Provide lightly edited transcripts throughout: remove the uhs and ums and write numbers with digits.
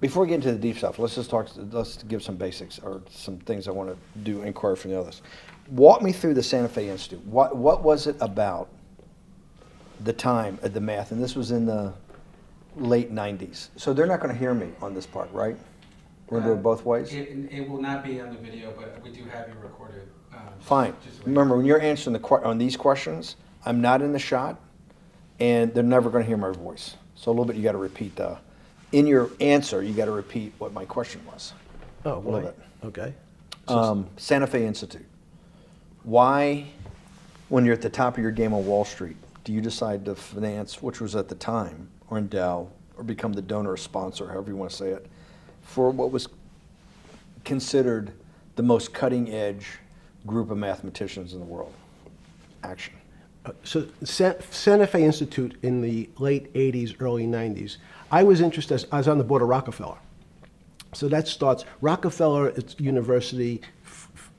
Before we get into the deep stuff, let's give some basics or some things I want to do inquiry from the others. Walk me through the Santa Fe Institute. What was it about the time of the math? And this was in the late 90s. So they're not going to hear me on this part, right? We're going to do it both ways? It will not be on the video, but we do have you recorded. Fine. Remember, when you're answering on these questions, I'm not in the shot, and they're never going to hear my voice. So a little bit you got to repeat in your answer, you got to repeat what my question was. Oh, a little bit. Okay. Santa Fe Institute. Why, when you're at the top of your game on Wall Street, do you decide to finance, which was at the time, or endow, or become the donor or sponsor, however you want to say it, for what was considered the most cutting edge group of mathematicians in the world? Action. So Santa Fe Institute in the late 80s, early 90s, I was interested, I was on the board of Rockefeller. So that starts, Rockefeller University,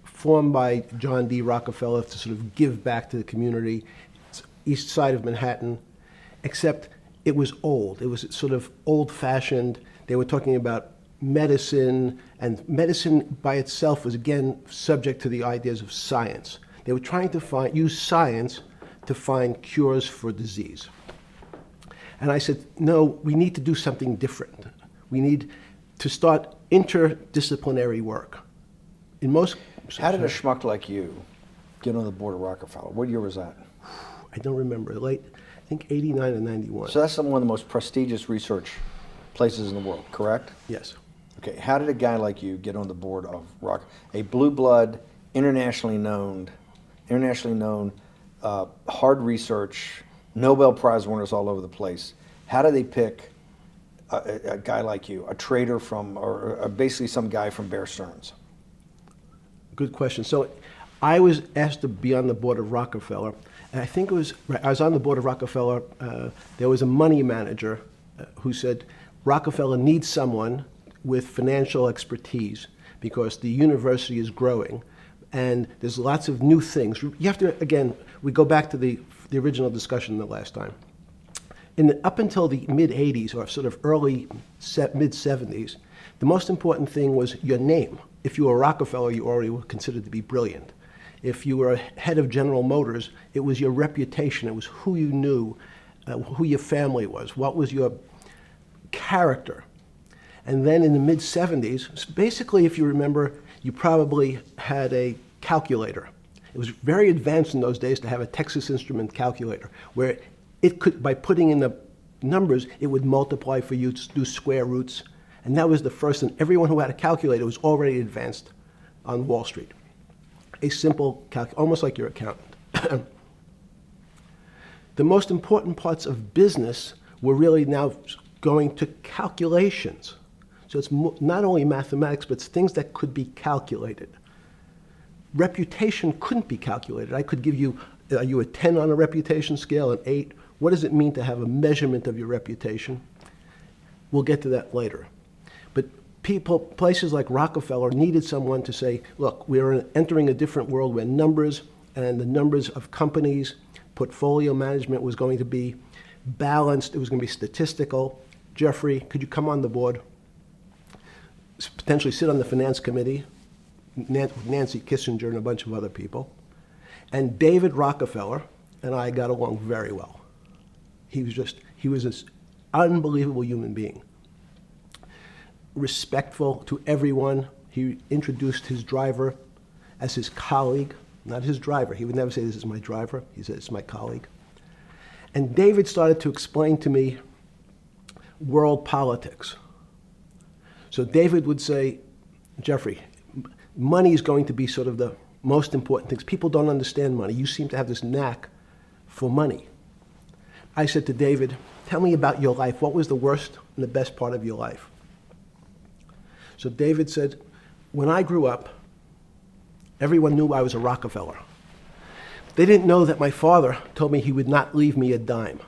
formed by John D. Rockefeller to sort of give back to the community. It's east side of Manhattan, except it was old. It was sort of old-fashioned. They were talking about medicine, and medicine by itself was, again, subject to the ideas of science. They were trying to use science to find cures for disease. And I said, no, we need to do something different. We need to start interdisciplinary work. In most... How did a schmuck like you get on the board of Rockefeller? What year was that? I don't remember. Late, I think 89 or 91. So that's one of the most prestigious research places in the world, correct? Yes. Okay, how did a guy like you get on the board of a blue blood, internationally known, hard research, Nobel Prize winners all over the place? How do they pick a guy like you, a trader from, or basically some guy from Bear Stearns? Good question. So I was asked to be on the board of Rockefeller. And I think it was, I was on the board of Rockefeller. There was a money manager who said, Rockefeller needs someone with financial expertise because the university is growing and there's lots of new things. You have to, again, we go back to the original discussion the last time. Up until the mid-'80s or sort of early mid-'70s, the most important thing was your name. If you were Rockefeller, you already were considered to be brilliant. If you were head of General Motors, it was your reputation. It was who you knew, who your family was, what was your character. And then in the mid-'70s, basically, if you remember, you probably had a calculator. It was very advanced in those days to have a Texas Instrument calculator, where it could, by putting in the numbers, it would multiply for you to do square roots. And that was the first, and everyone who had a calculator was already advanced on Wall Street. A simple calculator, almost like your accountant. The most important parts of business were really now going to calculations. So it's not only mathematics, but it's things that could be calculated. Reputation couldn't be calculated. I could give you, are you a 10 on a reputation scale, an 8? What does it mean to have a measurement of your reputation? We'll get to that later. But places like Rockefeller needed someone to say, look, we're entering a different world where numbers and the numbers of companies, portfolio management was going to be balanced. It was going to be statistical. Jeffrey, could you come on the board? Potentially sit on the finance committee, Nancy Kissinger and a bunch of other people. And David Rockefeller and I got along very well. He was an unbelievable human being. Respectful to everyone. He introduced his driver as his colleague, not his driver. He would never say, this is my driver. He said, it's my colleague. And David started to explain to me world politics. So David would say, Jeffrey, money is going to be sort of the most important things. People don't understand money. You seem to have this knack for money. I said to David, tell me about your life. What was the worst and the best part of your life? So David said, when I grew up, everyone knew I was a Rockefeller. They didn't know that my father told me he would not leave me a dime.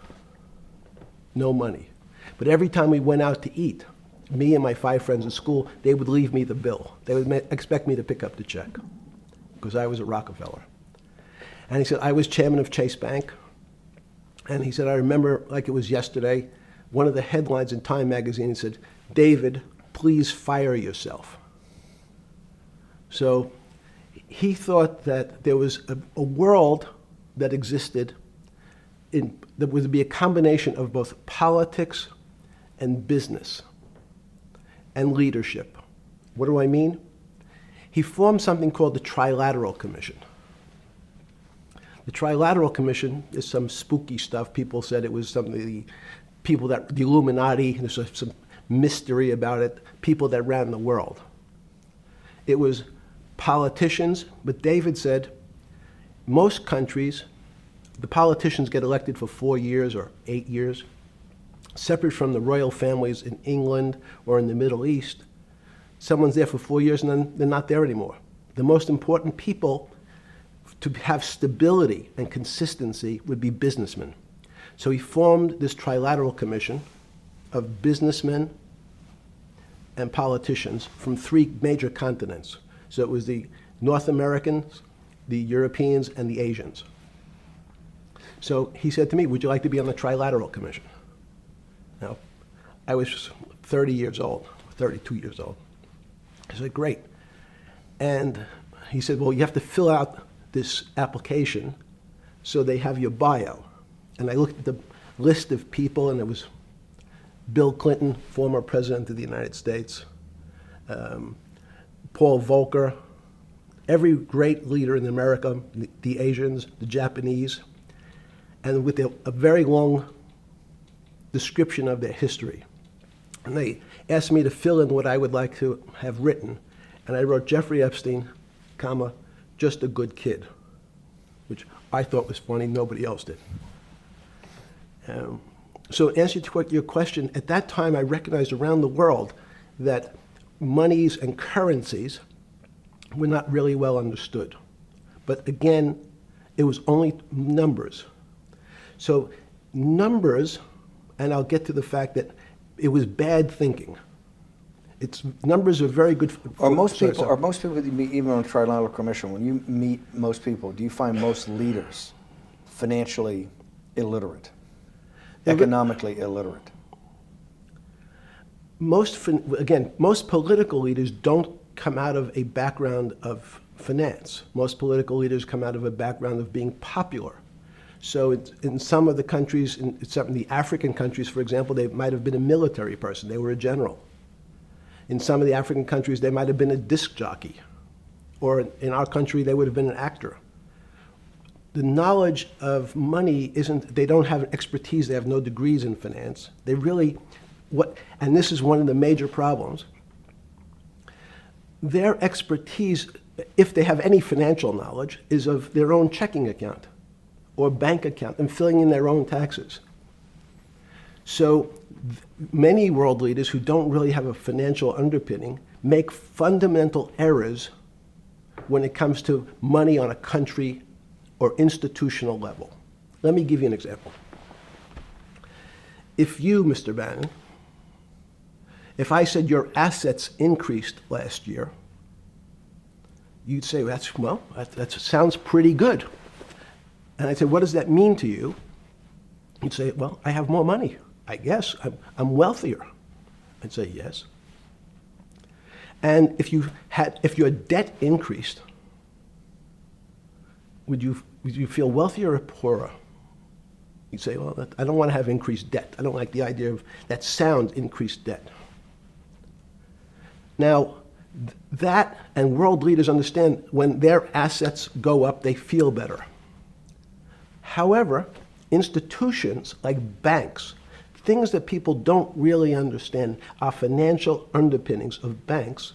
No money. But every time we went out to eat, me and my 5 friends at school, they would leave me the bill. They would expect me to pick up the check because I was a Rockefeller. And he said, I was chairman of Chase Bank. And he said, I remember like it was yesterday, one of the headlines in Time magazine said, David please fire yourself. So he thought that there was a world that existed that would be a combination of both politics and business and leadership. What do I mean? He formed something called the Trilateral Commission. The Trilateral Commission is some spooky stuff. People said it was something, the Illuminati, there's some mystery about it, people that ran the world. It was politicians, but David said most countries, the politicians get elected for 4 years or 8 years, separate from the royal families in England or in the Middle East. Someone's there for 4 years and then they're not there anymore. The most important people to have stability and consistency would be businessmen. So he formed this Trilateral Commission of businessmen and politicians from 3 major continents. So it was the North Americans, the Europeans, and the Asians. So he said to me, would you like to be on the Trilateral Commission? Now, I was 30 years old, 32 years old. I said, great. And he said, well, you have to fill out this application so they have your bio. And I looked at the list of people, and it was Bill Clinton, former president of the United States, Paul Volcker, every great leader in America, the Asians, the Japanese, and with a very long description of their history. And they asked me to fill in what I would like to have written. And I wrote Jeffrey Epstein, comma, just a good kid, which I thought was funny, nobody else did. So to answer your question, at that time I recognized around the world that monies and currencies were not really well understood. But again, it was only numbers. So numbers, and I'll get to the fact that it was bad thinking. Numbers are very good. Are most people that you meet, even on the Trilateral Commission, when you meet most people, do you find most leaders financially illiterate, economically illiterate? Most political leaders don't come out of a background of finance. Most political leaders come out of a background of being popular. So in some of the countries, in some of the African countries, for example, they might have been a military person. They were a general. In some of the African countries, they might have been a disc jockey. Or in our country, they would have been an actor. The knowledge of money they don't have expertise, they have no degrees in finance. They really, and this is one of the major problems, their expertise, if they have any financial knowledge, is of their own checking account or bank account and filling in their own taxes. So many world leaders who don't really have a financial underpinning make fundamental errors when it comes to money on a country or institutional level. Let me give you an example. If you, Mr. Bannon, if I said your assets increased last year, you'd say, that sounds pretty good. And I'd say, what does that mean to you? You'd say, well, I have more money. I guess I'm wealthier. I'd say, yes. And if your debt increased, would you feel wealthier or poorer? You'd say, well, I don't want to have increased debt. I don't like the idea of that sound, increased debt. Now, that and world leaders understand when their assets go up, they feel better. However, institutions like banks, things that people don't really understand are financial underpinnings of banks.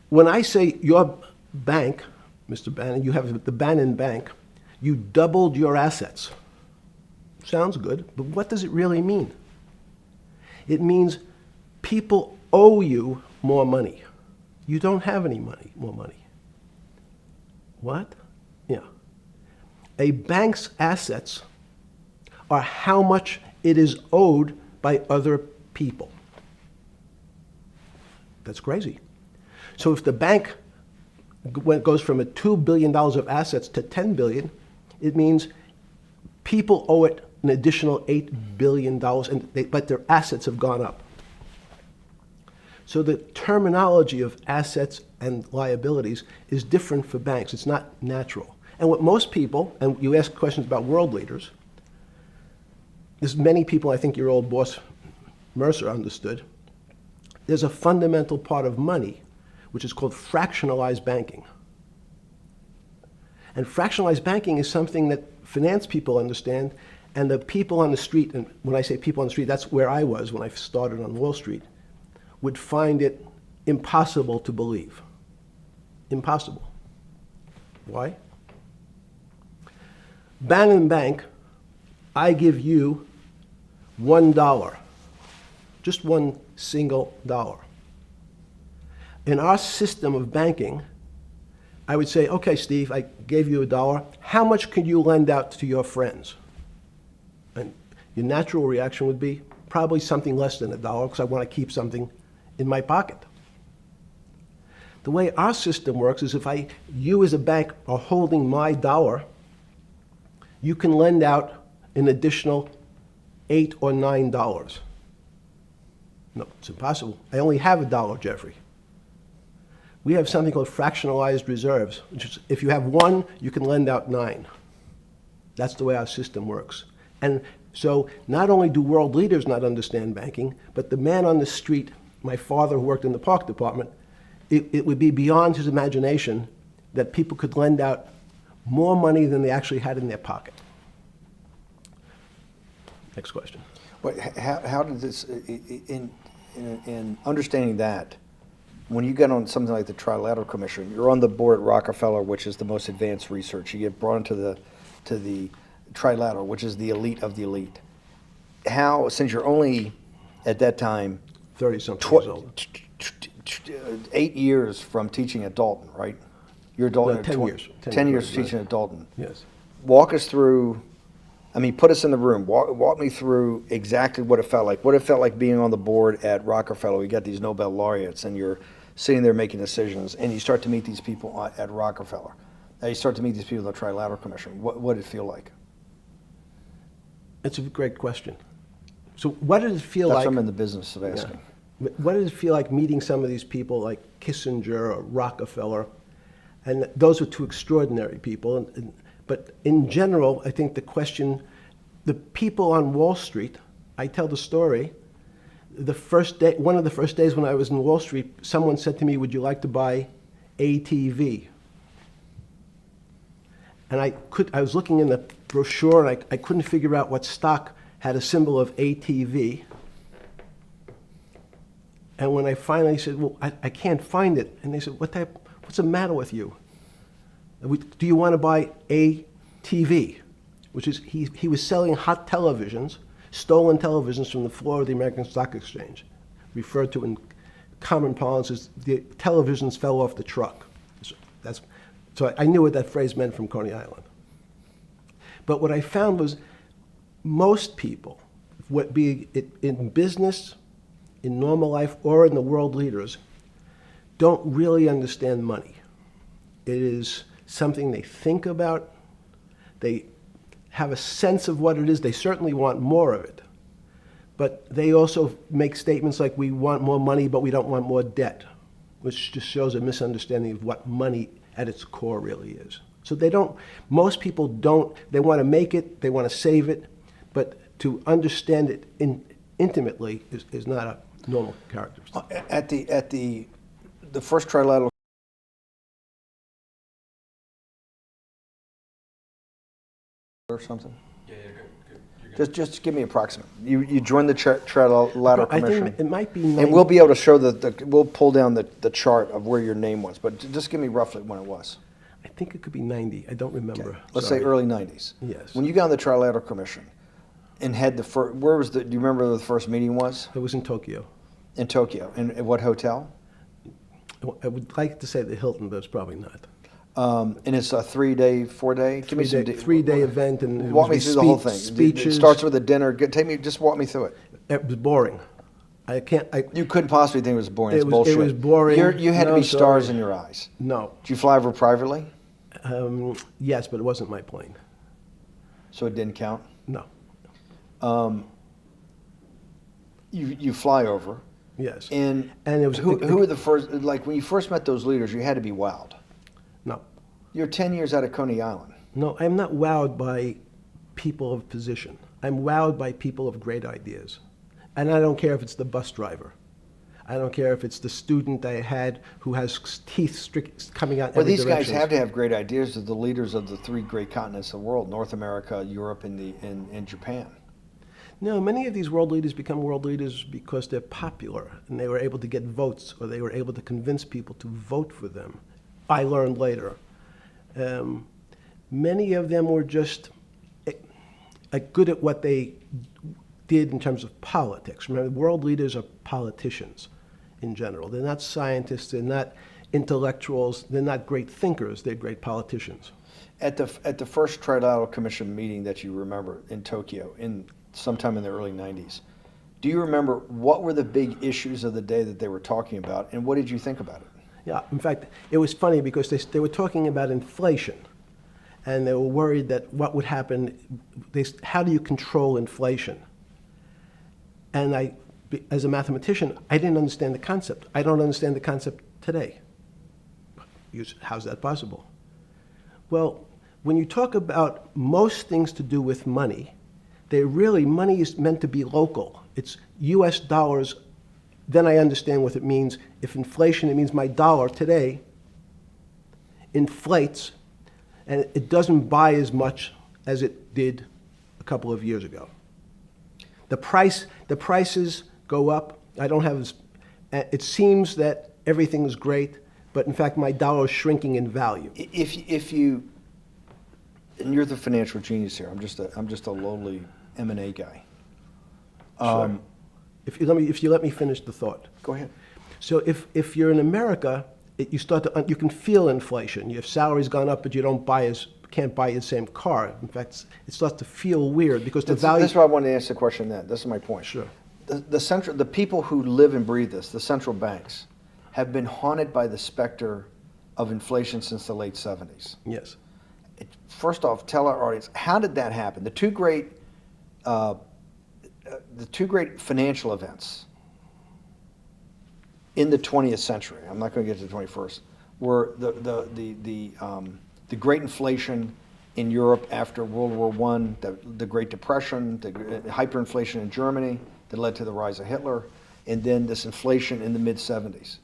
When I say your bank, Mr. Bannon, you have the Bannon Bank, you doubled your assets. Sounds good, but what does it really mean? It means people owe you more money. You don't have any more money. What? Yeah. A bank's assets are how much it is owed by other people. That's crazy. So if the bank goes from $2 billion of assets to $10 billion, it means people owe it an additional $8 billion, but their assets have gone up. So the terminology of assets and liabilities is different for banks. It's not natural. And what most people, and you ask questions about world leaders, there's many people, I think your old boss Mercer understood, there's a fundamental part of money which is called fractionalized banking. And fractionalized banking is something that finance people understand, and the people on the street, and when I say people on the street, that's where I was when I started on Wall Street, would find it impossible to believe. Impossible. Why? Bannon Bank, I give you $1, just one single dollar. In our system of banking, I would say, okay, Steve, I gave you $1. How much could you lend out to your friends? And your natural reaction would be probably something less than $1 because I want to keep something in my pocket. The way our system works is if you as a bank are holding my dollar, you can lend out an additional $8 or $9. No, it's impossible. I only have $1, Jeffrey. We have something called fractionalized reserves, which is if you have 1, you can lend out 9. That's the way our system works. And so not only do world leaders not understand banking, but the man on the street, my father who worked in the park department, it would be beyond his imagination that people could lend out more money than they actually had in their pocket. Next question. But how did this, in understanding that, when you get on something like the Trilateral Commission, you're on the board at Rockefeller, which is the most advanced research. You get brought into the Trilateral, which is the elite of the elite. How, since you're only at that time 30-something years old. 8 years from teaching at Dalton, right? You're a Dalton. No, 10 years. 10 years right. teaching at Dalton. Yes. Walk us through. I mean, put us in the room. Walk me through exactly what it felt like. What it felt like being on the board at Rockefeller. We got these Nobel laureates, and you're sitting there making decisions, and you start to meet these people at Rockefeller. Now you start to meet these people at the Trilateral Commission. What did it feel like? It's a great question. So what did it feel That's like? what I'm in the business of asking. Yeah. What did it feel like meeting some of these people like Kissinger or Rockefeller? And those were two extraordinary people. But in general, I think the question, the people on Wall Street, I tell the story, the first day, one of the first days when I was in Wall Street, someone said to me, would you like to buy ATV? And I was looking in the brochure and I couldn't figure out what stock had a symbol of ATV. And when I finally said, well, I can't find it. And they said, what's the matter with you? Do you want to buy ATV? Which is, he was selling hot televisions, stolen televisions from the floor of the American Stock Exchange, referred to in common parlance as the televisions fell off the truck. So I knew what that phrase meant from Coney Island. But what I found was most people, be it in business, in normal life, or in the world leaders, don't really understand money. It is something they think about. They have a sense of what it is. They certainly want more of it. But they also make statements like, we want more money, but we don't want more debt, which just shows a misunderstanding of what money at its core really is. So most people don't, they want to make it, they want to save it, but to understand it intimately is not a normal characteristic. At the first Trilateral or something? Yeah, you're good. Just give me approximate. You joined the Trilateral I Commission. think it might be And we'll be able to show we'll pull down the chart of where your name was, but just give me roughly when it was. I think it could be 90. I don't remember. Okay. Let's Sorry. say early 90s. Yes. When you got on the Trilateral Commission and had do you remember where the first meeting was? It was in Tokyo. In Tokyo. And at what hotel? I would like to say the Hilton, but it's probably not. And it's a 3-day, 4-day? Give me some Three-day event, and it walk me was through the whole thing. Speeches. It starts with a dinner. Just walk me through it. It was boring. You couldn't possibly think it was boring. It's It bullshit. was boring. You had to No, be stars sorry. in your eyes. No. Did you fly over privately? Yes, but it wasn't my plane. So it didn't count? No. You fly over. Yes. And it was who were the first, like when you first met those leaders, you had to be wowed. No. You're 10 years out of Coney Island. No, I'm not wowed by people of position. I'm wowed by people of great ideas. And I don't care if it's the bus driver. I don't care if it's the student I had who has teeth coming out Well, every these guys direction. have to have great ideas. They're the leaders of the three great continents of the world: North America, Europe, and Japan. No, many of these world leaders become world leaders because they're popular and they were able to get votes, or they were able to convince people to vote for them. I learned later. Many of them were just good at what they did in terms of politics. Remember, world leaders are politicians in general. They're not scientists, they're not intellectuals, they're not great thinkers, they're great politicians. At the first Trilateral Commission meeting that you remember in Tokyo, sometime in the early 90s, do you remember what were the big issues of the day that they were talking about, and what did you think about it? Yeah, in fact, it was funny because they were talking about inflation, and they were worried that what would happen, how do you control inflation? And as a mathematician, I didn't understand the concept. I don't understand the concept today. How's that possible? Well, when you talk about most things to do with money, money is meant to be local. It's US dollars. Then I understand what it means. If inflation, it means my dollar today inflates, and it doesn't buy as much as it did a couple of years ago. The prices go up. I don't have it seems that everything is great, but in fact my dollar is shrinking in value. If you, and you're the financial genius here. I'm just a lowly M&A guy. Sure. If you let me finish the thought. Go ahead. So if you're in America, you can feel inflation. Your salary's gone up, but you can't buy the same car. In fact, it starts to feel weird because the value. That's why I wanted to ask the question then. This is my point. Sure. The people who live and breathe this, the central banks, have been haunted by the specter of inflation since the late 70s. Yes. First off, tell our audience, how did that happen? The two great financial events in the 20th century, I'm not going to get to the 21st, were the great inflation in Europe after World War I, the Great Depression, the hyperinflation in Germany that led to the rise of Hitler, and then this inflation in the mid-70s.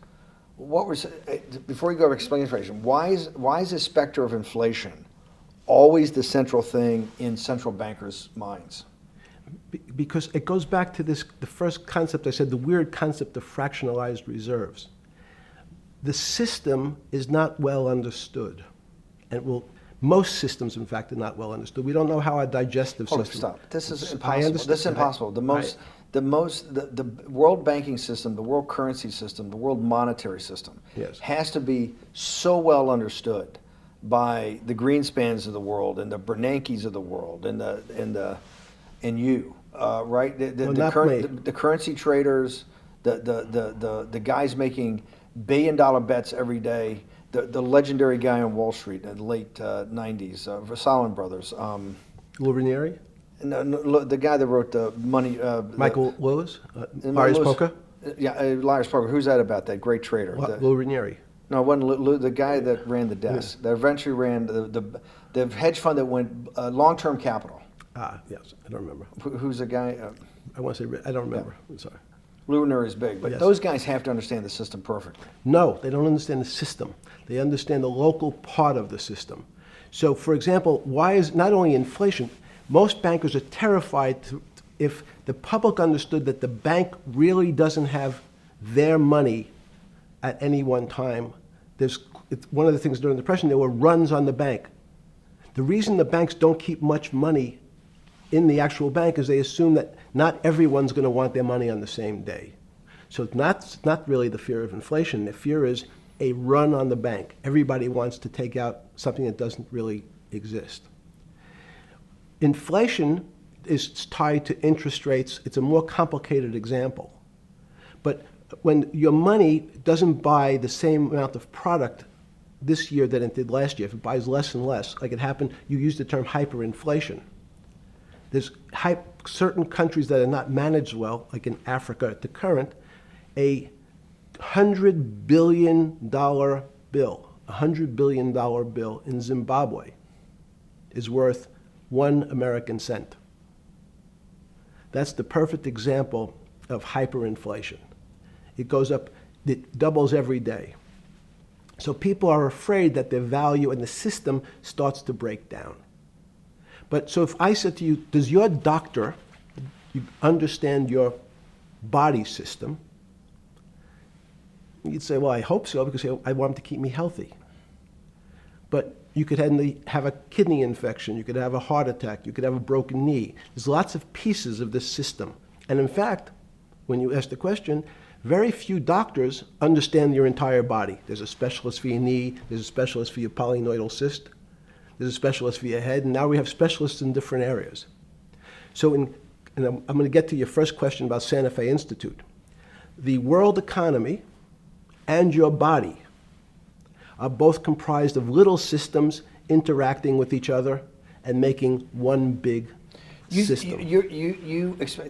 Before you go to explain inflation, why is the specter of inflation always the central thing in central bankers' minds? Because it goes back to the first concept I said, the weird concept of fractionalized reserves. The system is not well understood. And most systems, in fact, are not well understood. We don't know how our digestive system. Stop. This is I impossible. understand. This is impossible. The world banking system, the world currency system, the world monetary system Yes. has to be so well understood by the Greenspans of the world and the Bernankes of the world and you, right? The currency traders, the guys making billion-dollar bets every day. The legendary guy on Wall Street in the late 90s, Salomon Brothers. Lou Ranieri? No, the guy that wrote the money. Michael Lewis? Lars Poker? Yeah, Lars Poker. Who's that about? That great trader. Lou Ranieri. No, it wasn't Lou, the guy that ran the desk. That eventually ran the hedge fund that went long-term capital. Yes, I don't remember. Who's the guy? I want to say, I don't remember. Yeah. I'm sorry. Lou Ranieri is big, but Yes. those guys have to understand the system perfectly. No, they don't understand the system. They understand the local part of the system. So, for example, why is not only inflation, most bankers are terrified if the public understood that the bank really doesn't have their money at any one time. It's one of the things during the Depression, there were runs on the bank. The reason the banks don't keep much money in the actual bank is they assume that not everyone's going to want their money on the same day. So it's not really the fear of inflation. The fear is a run on the bank. Everybody wants to take out something that doesn't really exist. Inflation is tied to interest rates. It's a more complicated example. But when your money doesn't buy the same amount of product this year than it did last year, if it buys less and less, like it happened, you used the term hyperinflation. There's certain countries that are not managed well, like in Africa at the current, A $100 billion bill, $100 billion bill in Zimbabwe is worth 1 American cent. That's the perfect example of hyperinflation. It goes up, it doubles every day. So people are afraid that their value in the system starts to break down. But so if I said to you, does your doctor understand your body system? You'd say, well, I hope so, because I want him to keep me healthy. But you could have a kidney infection, you could have a heart attack, you could have a broken knee. There's lots of pieces of this system. And in fact, when you ask the question, very few doctors understand your entire body. There's a specialist for your knee, there's a specialist for your polynoidal cyst, there's a specialist for your head, and now we have specialists in different areas. So and I'm going to get to your first question about Santa Fe Institute. The world economy and your body are both comprised of little systems interacting with each other and making one big system.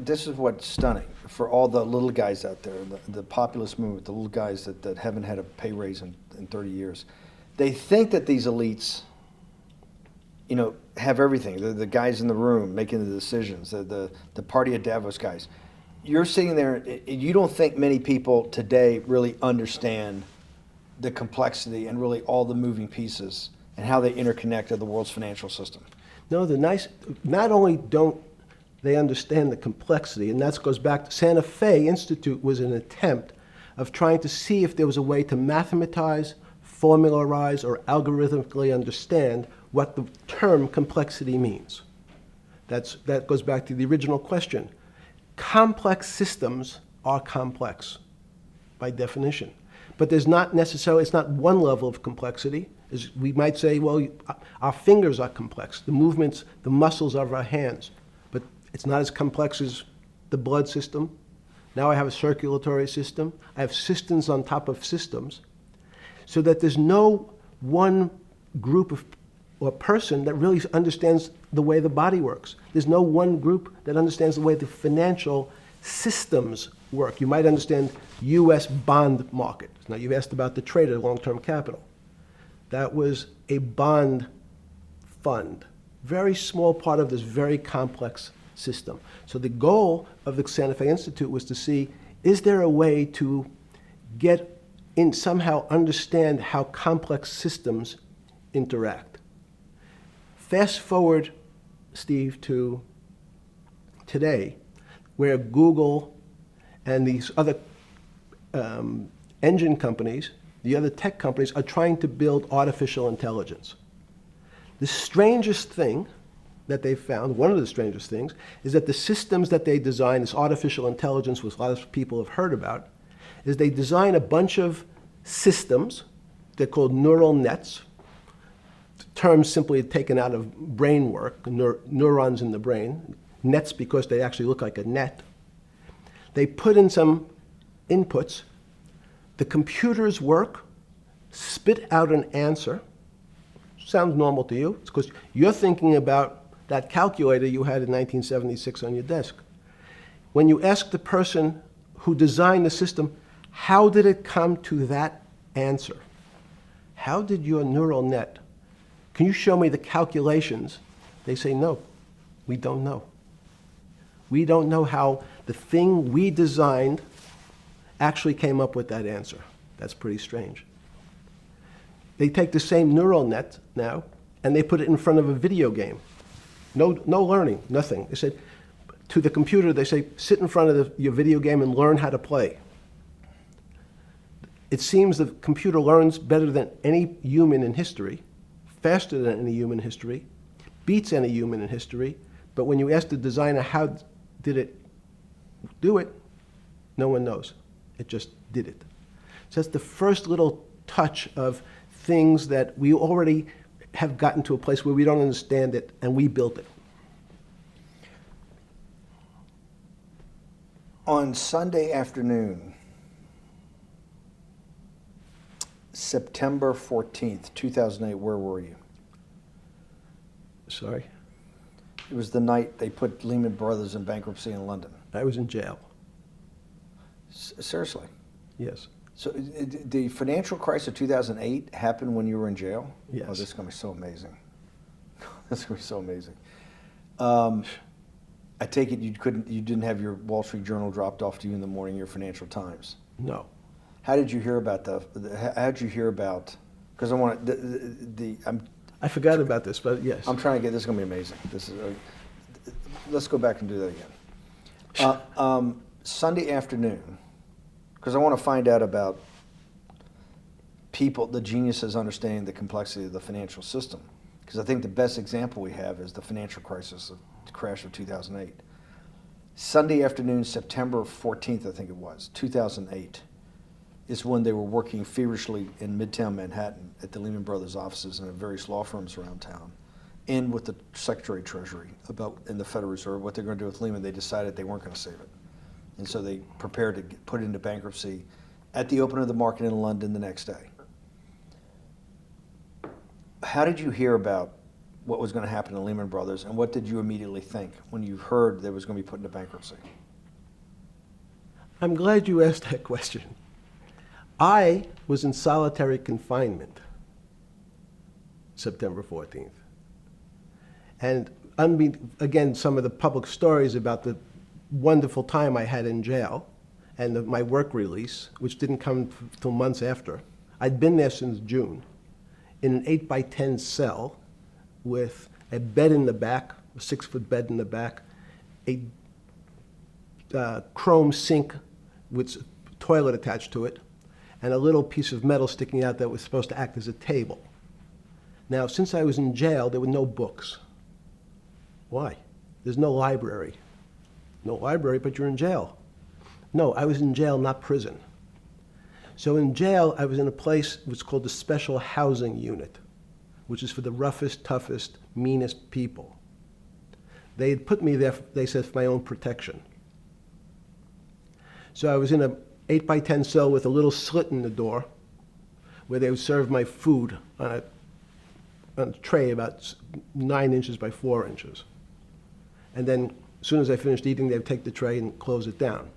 This is what's stunning for all the little guys out there, the populist movement, the little guys that haven't had a pay raise in 30 years. They think that these elites, have everything. The guys in the room making the decisions, the party at Davos guys. You're sitting there, you don't think many people today really understand the complexity and really all the moving pieces and how they interconnect to the world's financial system. No, not only don't they understand the complexity, and that goes back to Santa Fe Institute was an attempt of trying to see if there was a way to mathematize, formularize, or algorithmically understand what the term complexity means. That goes back to the original question. Complex systems are complex by definition. But there's not necessarily, it's not one level of complexity. As we might say, well, our fingers are complex, the movements, the muscles of our hands. But it's not as complex as the blood system. Now I have a circulatory system. I have systems on top of systems. So that there's no one group of or person that really understands the way the body works. There's no one group that understands the way the financial systems work. You might understand U.S. bond market. Now you've asked about the trade of long-term capital. That was a bond fund, very small part of this very complex system. So the goal of the Santa Fe Institute was to see, is there a way to get in, somehow understand how complex systems interact? Fast forward, Steve, to today, where Google and these other engine companies, the other tech companies, are trying to build artificial intelligence. The strangest thing that they've found, one of the strangest things, is that the systems that they design, this artificial intelligence, which a lot of people have heard about, is they design a bunch of systems. They're called neural nets. Terms simply taken out of brain work, neurons in the brain. Nets because they actually look like a net. They put in some inputs. The computers work, spit out an answer. Sounds normal to you. It's because you're thinking about that calculator you had in 1976 on your desk. When you ask the person who designed the system, how did it come to that answer? How did your neural net, can you show me the calculations? They say, no, we don't know. We don't know how the thing we designed actually came up with that answer. That's pretty strange. They take the same neural net now and they put it in front of a video game. No learning, nothing. They said to the computer, they say, sit in front of your video game and learn how to play. It seems the computer learns better than any human in history, faster than any human in history, beats any human in history, but when you ask the designer how did it do it, no one knows. It just did it. So that's the first little touch of things that we already have gotten to a place where we don't understand it, and we built it. On Sunday afternoon, September 14th, 2008, where were you? Sorry? It was the night they put Lehman Brothers in bankruptcy in London. I was in jail. Seriously. Yes. So the financial crisis of 2008 happened when you were in jail? Yes. Oh, this is going to be so amazing. This is going to be so amazing. I take it you didn't have your Wall Street Journal dropped off to you in the morning, your Financial Times. No. How did you hear about how did you hear about, because I want I forgot about this, but yes. I'm trying to get, this is going to be amazing. This is, let's go back and do that again. Sunday afternoon, because I want to find out about people, the geniuses understanding the complexity of the financial system. Because I think the best example we have is the financial crisis, the crash of 2008. Sunday afternoon, September 14th, I think it was, 2008, is when they were working feverishly in Midtown Manhattan at the Lehman Brothers offices and at various law firms around town, and with the Secretary of Treasury and the Federal Reserve, what they're going to do with Lehman. They decided they weren't going to save it. And so they prepared to put it into bankruptcy at the open of the market in London the next day. How did you hear about what was going to happen to Lehman Brothers, and what did you immediately think when you heard that it was going to be put into bankruptcy? I'm glad you asked that question. I was in solitary confinement September 14th. And again, some of the public stories about the wonderful time I had in jail and my work release, which didn't come till months after. I'd been there since June in an 8x10 cell with a bed in the back, a 6-foot bed in the back, a chrome sink with a toilet attached to it, and a little piece of metal sticking out that was supposed to act as a table. Now, since I was in jail, there were no books. Why? There's no library. No library, but you're in jail. No, I was in jail, not prison. So in jail, I was in a place which was called the Special Housing Unit, which is for the roughest, toughest, meanest people. They had put me there, they said, for my own protection. So I was in a 8x10 cell with a little slit in the door where they would serve my food on a tray about 9 inches by 4 inches. And then as soon as I finished eating, they would take the tray and close it down.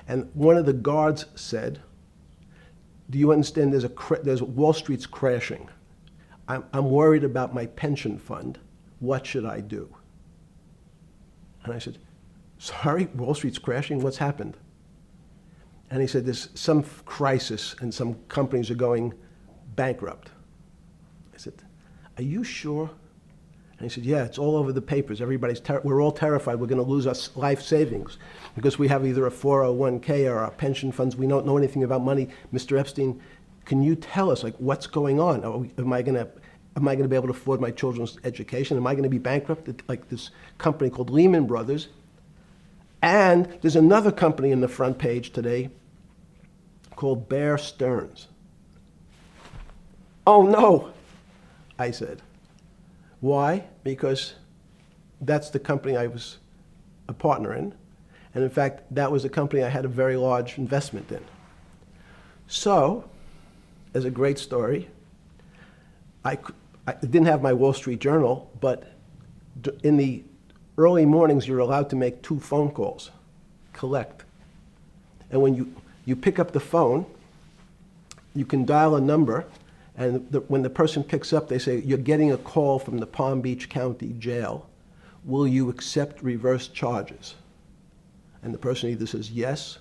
And one of the guards said, "Do you understand there's Wall Street's crashing. I'm worried about my pension fund. What should I do?" And I said, "Sorry, Wall Street's crashing? What's happened?" And he said, "There's some crisis and some companies are going bankrupt." I said, "Are you sure?" And he said, "Yeah, it's all over the papers. We're all terrified we're going to lose our life savings because we have either a 401k or our pension funds. We don't know anything about money. Mr. Epstein, can you tell us, like, what's going on? Am I going to be able to afford my children's education? Am I going to be bankrupt like this company called Lehman Brothers?" And there's another company in the front page today called Bear Stearns. "Oh no," I said. Why? Because that's the company I was a partner in. And in fact, that was a company I had a very large investment in. So, as a great story, I didn't have my Wall Street Journal, but in the early mornings, you're allowed to make 2 phone calls, collect. And when you pick up the phone, you can dial a number, and when the person picks up, they say, "You're getting a call from the Palm Beach County Jail. Will you accept reverse charges?" And the person either says yes,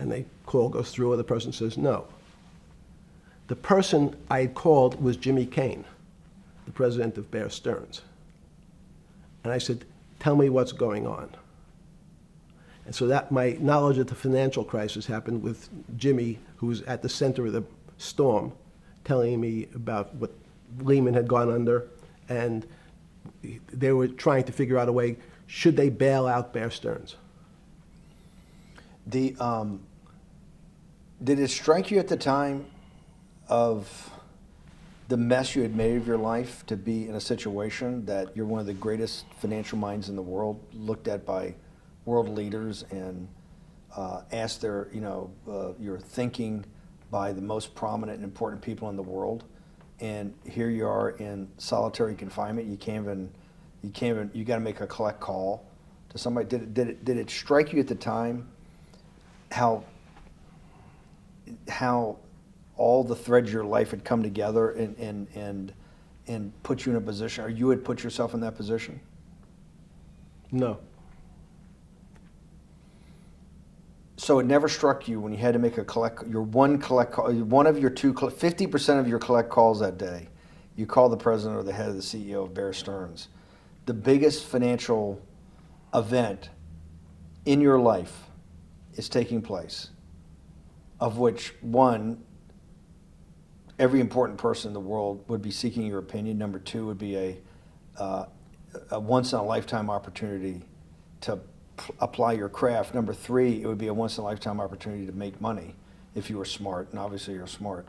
and the call goes through, or the person says no. The person I had called was Jimmy Kane, the president of Bear Stearns. And I said, "Tell me what's going on." And so that my knowledge of the financial crisis happened with Jimmy, who was at the center of the storm, telling me about what Lehman had gone under, and they were trying to figure out a way, should they bail out Bear Stearns? Did it strike you at the time of the mess you had made of your life to be in a situation that you're one of the greatest financial minds in the world, looked at by world leaders and asked your thinking by the most prominent and important people in the world, and here you are in solitary confinement. You got to make a collect call to somebody. Did it strike you at the time how all the threads of your life had come together and put you in a position, or you had put yourself in that position? No. So it never struck you when you had to make one of your 50% of your collect calls that day, you call the president or the head of the CEO of Bear Stearns. The biggest financial event in your life is taking place, of which one, every important person in the world would be seeking your opinion. Number two would be a once-in-a-lifetime opportunity to apply your craft. Number three, it would be a once-in-a-lifetime opportunity to make money if you were smart, and obviously you're smart.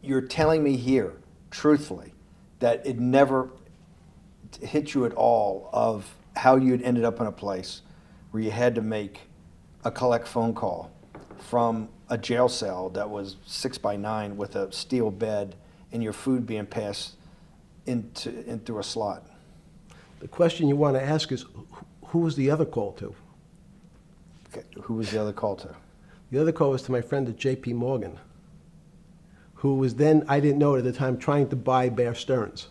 You're telling me here, truthfully, that it never hit you at all of how you'd ended up in a place where you had to make a collect phone call from a jail cell that was 6x9 with a steel bed and your food being passed in through a slot. The question you want to ask is, who was the other call to? Okay. Who was the other call to? The other call was to my friend at J.P. Morgan, who was then, I didn't know it at the time, trying to buy Bear Stearns.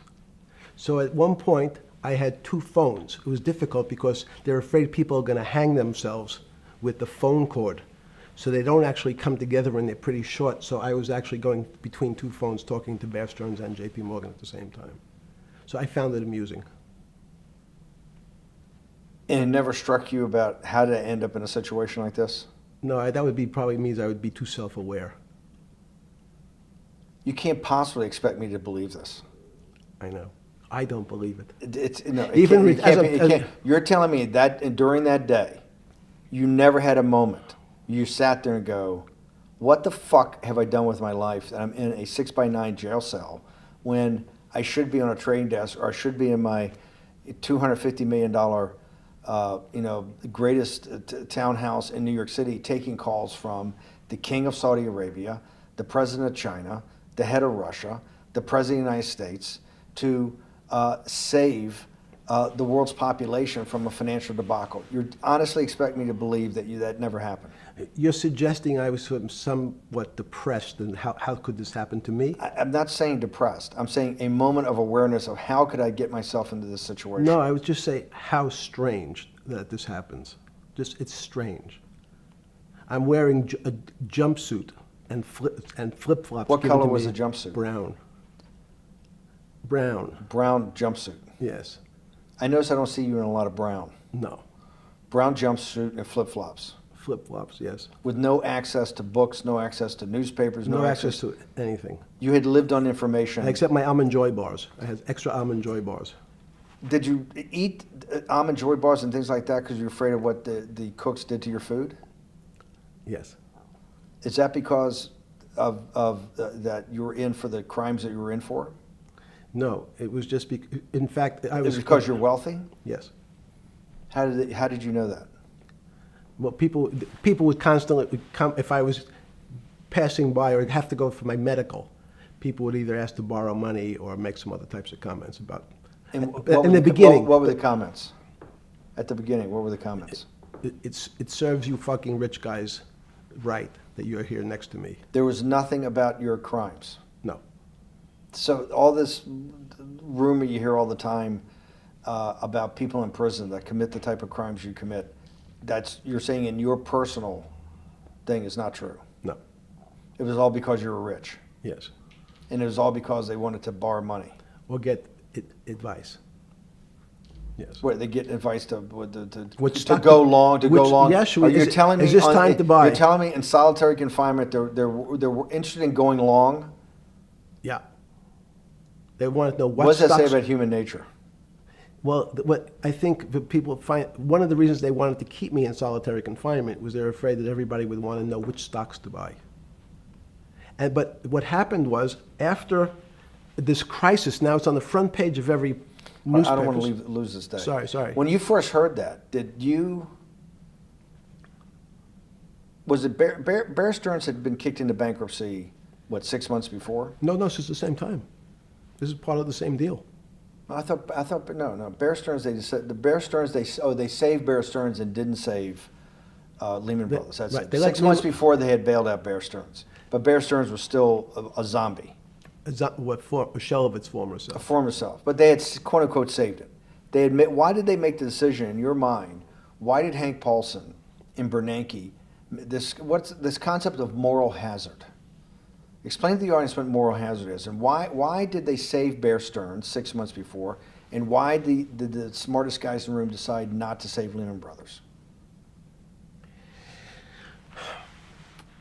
So at one point, I had two phones. It was difficult because they're afraid people are going to hang themselves with the phone cord. So they don't actually come together and they're pretty short. So I was actually going between two phones talking to Bear Stearns and J.P. Morgan at the same time. So I found it amusing. And it never struck you about how to end up in a situation like this? No, that would be probably means I would be too self-aware. You can't possibly expect me to believe this. I know. I don't believe it. You're telling me that during that day, you never had a moment. You sat there and go, what the fuck have I done with my life that I'm in a 6x9 jail cell when I should be on a trading desk or I should be in my $250 million greatest townhouse in New York City taking calls from the king of Saudi Arabia, the president of China, the head of Russia, the president of the United States to save the world's population from a financial debacle. You honestly expect me to believe that that never happened? You're suggesting I was somewhat depressed, and how could this happen to me? I'm not saying depressed. I'm saying a moment of awareness of how could I get myself into this situation. No, I would just say how strange that this happens. It's strange. I'm wearing a jumpsuit and flip-flops. What color was the jumpsuit? Brown. Brown. Brown jumpsuit. Yes. I notice I don't see you in a lot of brown. No. Brown jumpsuit and flip-flops. Flip-flops, yes. With no access to books, no access to newspapers, no access to anything. You had lived on information. Except my Almond Joy bars. I had extra Almond Joy bars. Did you eat Almond Joy bars and things like that because you're afraid of what the cooks did to your food? Yes. Is that because of that you were in for the crimes that you were in for? No, it was just in fact, I was. Is it because you're wealthy? Yes. How did you know that? Well, people would constantly come if I was passing by or have to go for my medical. People would either ask to borrow money or make some other types of comments about. In the beginning, what were the comments? At the beginning, what were the comments? It serves you fucking rich guys right that you're here next to me. There was nothing about your crimes. No. So all this rumor you hear all the time about people in prison that commit the type of crimes you commit, you're saying in your personal thing is not true. No. It was all because you were rich. Yes. And it was all because they wanted to borrow money. Or get advice. Yes. What, they get advice to go long? Yes. You're telling me is this time to buy? You're telling me in solitary confinement they're interested in going long? Yeah. They want to know what does that say about human nature? Well, what I think the people find, one of the reasons they wanted to keep me in solitary confinement was they're afraid that everybody would want to know which stocks to buy. But what happened was, after this crisis, now it's on the front page of every newspaper. I don't want to lose this day. Sorry. When you first heard that, was it Bear Stearns had been kicked into bankruptcy, 6 months before? No, this is the same time. This is part of the same deal. I thought, no. Bear Stearns, they saved Bear Stearns and didn't save Lehman Brothers. That's right. it. They let 6 months Lehman- before they had bailed out Bear Stearns. But Bear Stearns was still a zombie, A shell of its former a self. former self. But they had, quote unquote, saved it. They admit, why did they make the decision in your mind? Why did Hank Paulson and Bernanke, what's this concept of moral hazard? Explain to the audience what moral hazard is, and why did they save Bear Stearns 6 months before, and why did the smartest guys in the room decide not to save Lehman Brothers?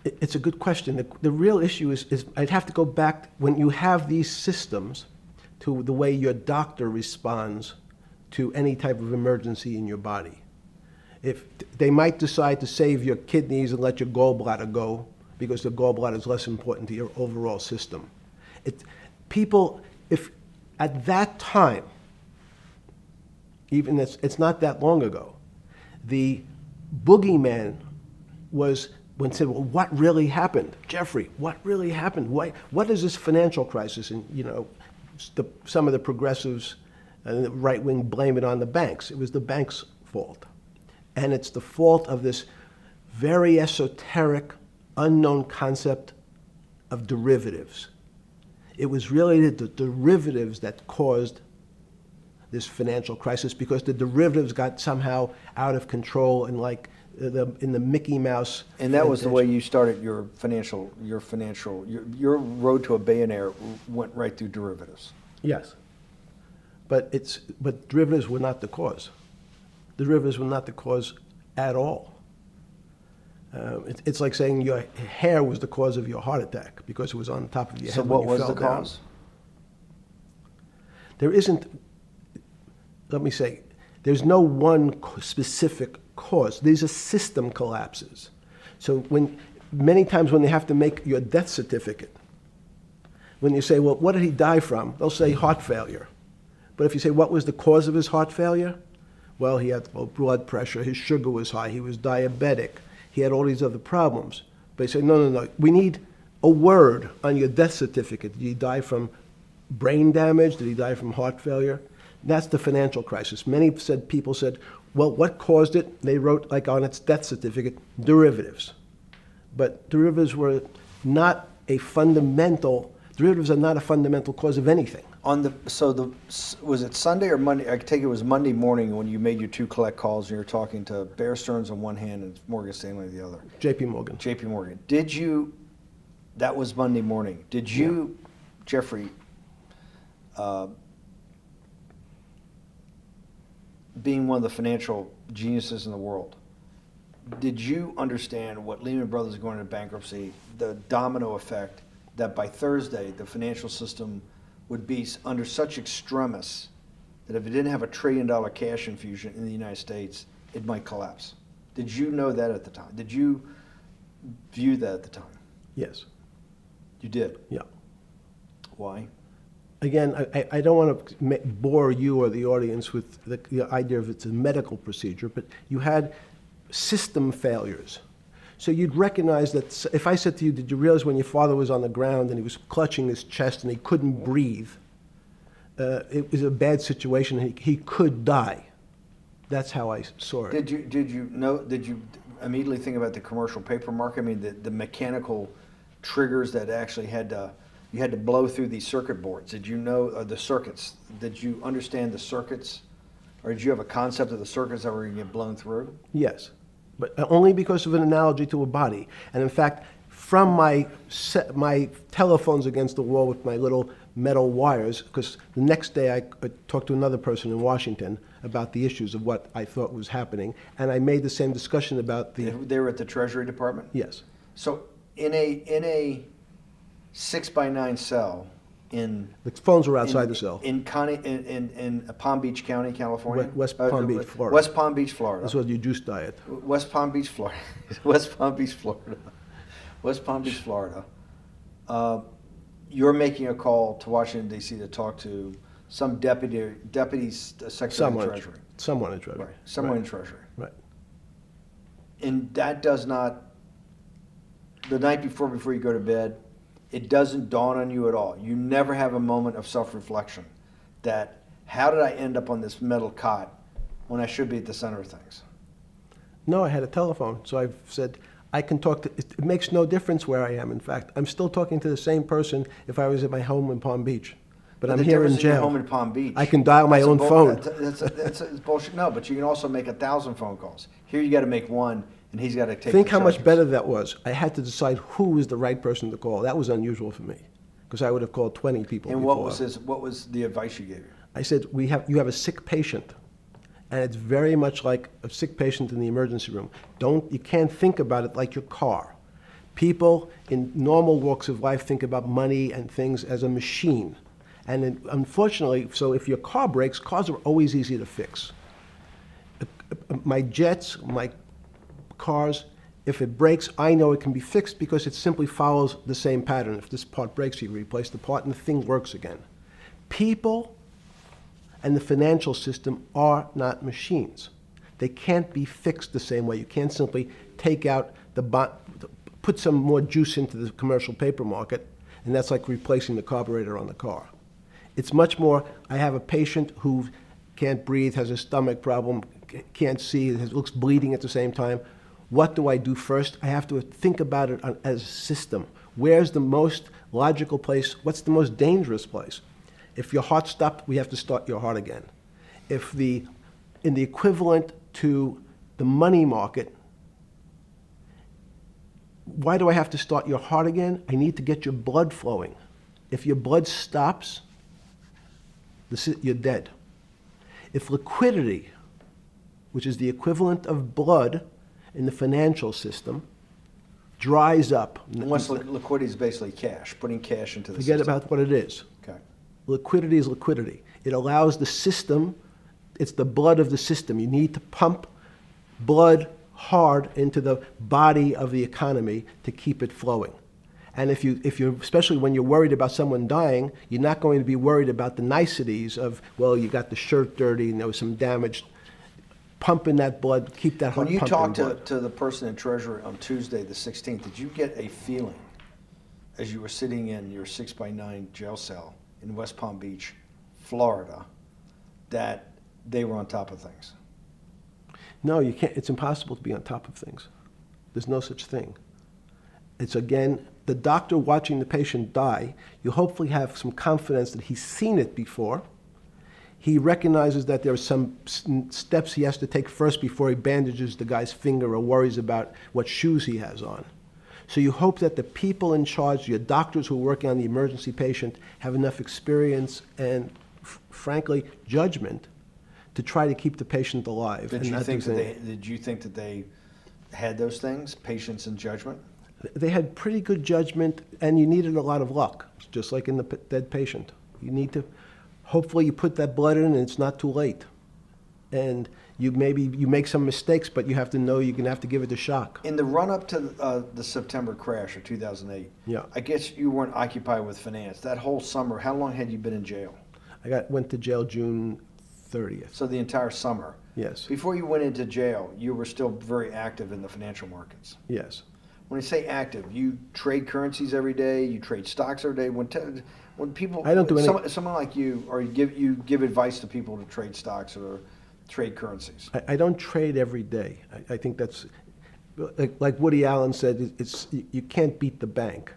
It's a good question. The real issue is I'd have to go back when you have these systems to the way your doctor responds to any type of emergency in your body. If they might decide to save your kidneys and let your gallbladder go because the gallbladder is less important to your overall system. People, if at that time, even it's not that long ago, the boogeyman was when said, well, what really happened? Jeffrey, what really happened? What is this financial crisis? And, some of the progressives and the right wing blame it on the banks. It was the banks' fault. And it's the fault of this very esoteric, unknown concept of derivatives. It was really the derivatives that caused this financial crisis because the derivatives got somehow out of control and in the Mickey Mouse. And that was the way you started your road to a billionaire went right through derivatives. Yes. But derivatives were not the cause. Derivatives were not the cause at all. It's like saying your hair was the cause of your heart attack because it was on top of your So head what when you was fell the down. cause? There isn't, let me say, there's no one specific cause. These are system collapses. So many times when they have to make your death certificate, when you say, well, what did he die from? They'll say heart failure. But if you say, what was the cause of his heart failure? Well, he had low blood pressure, his sugar was high, he was diabetic, he had all these other problems. But they say, no, we need a word on your death certificate. Did he die from brain damage? Did he die from heart failure? That's the financial crisis. Many people said, well, what caused it? They wrote, like on its death certificate, derivatives. But derivatives are not a fundamental cause of anything. Was it Sunday or Monday? I take it was Monday morning when you made your two collect calls and you were talking to Bear Stearns on one hand and Morgan Stanley on the other. JP Morgan. JP Morgan. That was Monday morning. Did you, Jeffrey, being one of the financial geniuses in the world, did you understand what Lehman Brothers is going into bankruptcy, the domino effect, that by Thursday the financial system would be under such extremis that if it didn't have $1 trillion cash infusion in the United States, it might collapse? Did you know that at the time? Did you view that at the time? Yes. You did? Yeah. Why? Again, I don't want to bore you or the audience with the idea of it's a medical procedure, but you had system failures. So you'd recognize that if I said to you, did you realize when your father was on the ground and he was clutching his chest and he couldn't breathe, it was a bad situation, he could die. That's how I saw it. Did you immediately think about the commercial paper market? I mean, the mechanical triggers that actually you had to blow through these circuit boards. Did you know the circuits? Did you understand the circuits? Or did you have a concept of the circuits that were going to get blown through? Yes, but only because of an analogy to a body. And in fact, from my telephones against the wall with my little metal wires, because the next day I talked to another person in Washington about the issues of what I thought was happening, and I made the same discussion about the... They were at the Treasury Department? Yes. So in a 6x9 cell in... The phones were outside the cell. In Palm Beach County, California? West Palm Beach, Florida. West Palm Beach, Florida. This was your juice diet. West Palm Beach, Florida. West Palm Beach, Florida. West Palm Beach, Florida. You're making a call to Washington, D.C. to talk to some deputy secretary of Treasury. Someone in Treasury. Right. Someone in Treasury. Right. And that does not, the night before you go to bed, it doesn't dawn on you at all. You never have a moment of self-reflection that, how did I end up on this metal cot when I should be at the center of things? No, I had a telephone. So I've said, I can talk to, it makes no difference where I am, in fact. I'm still talking to the same person if I was at my home in Palm Beach. But I'm the here in difference your jail. home in Palm Beach. I can dial my that's a own phone. That's bullshit. No, but you can also make 1,000 phone calls. Here you got to make one, and he's got to take. Think the how much charges. better that was. I had to decide who was the right person to call. That was unusual for me, because I would have called 20 people And before. what was the advice you gave him? I said, you have a sick patient, and it's very much like a sick patient in the emergency room. You can't think about it like your car. People in normal walks of life think about money and things as a machine. And unfortunately, so if your car breaks, cars are always easy to fix. My jets, my cars, if it breaks, I know it can be fixed because it simply follows the same pattern. If this part breaks, you replace the part and the thing works again. People and the financial system are not machines. They can't be fixed the same way. You can't simply take out put some more juice into the commercial paper market, and that's like replacing the carburetor on the car. It's much more, I have a patient who can't breathe, has a stomach problem, can't see, looks bleeding at the same time. What do I do first? I have to think about it as a system. Where's the most logical place? What's the most dangerous place? If your heart stopped, we have to start your heart again. In the equivalent to the money market, why do I have to start your heart again? I need to get your blood flowing. If your blood stops, you're dead. If liquidity, which is the equivalent of blood in the financial system, dries up. Once liquidity is basically cash, putting cash into the Forget system. about what it is. Okay. Liquidity is liquidity. It allows the system, it's the blood of the system. You need to pump blood hard into the body of the economy to keep it flowing. And if you're, especially when you're worried about someone dying, you're not going to be worried about the niceties of, well, you got the shirt dirty and there was some damage. Pump in that blood, keep that heart When you pumping talked to the person in Treasury on Tuesday, the 16th, did you get a feeling as you were sitting in your 6x9 jail cell in West Palm Beach, Florida, that they were on top of things? No, you can't. It's impossible to be on top of things. There's no such thing. It's, again, the doctor watching the patient die. You hopefully have some confidence that he's seen it before. He recognizes that there are some steps he has to take first before he bandages the guy's finger or worries about what shoes he has on. So you hope that the people in charge, your doctors who are working on the emergency patient, have enough experience and, frankly, judgment to try to keep the patient alive. Did you think that they had those things, patience and judgment? They had pretty good judgment, and you needed a lot of luck, just like in the dead patient. You need to, hopefully you put that blood in and it's not too late. And you make some mistakes, but you have to know you're going to have to give it a shock. In the run-up to the September crash of 2008, Yeah. I guess you weren't occupied with finance. That whole summer, how long had you been in jail? Went to jail June 30th. So the entire summer. Yes. Before you went into jail, you were still very active in the financial markets. Yes. When I say active, you trade currencies every day, you trade stocks every day. When people, I don't do any. someone like you, or you give advice to people to trade stocks or trade currencies. I don't trade every day. I think that's, like Woody Allen said, you can't beat the bank.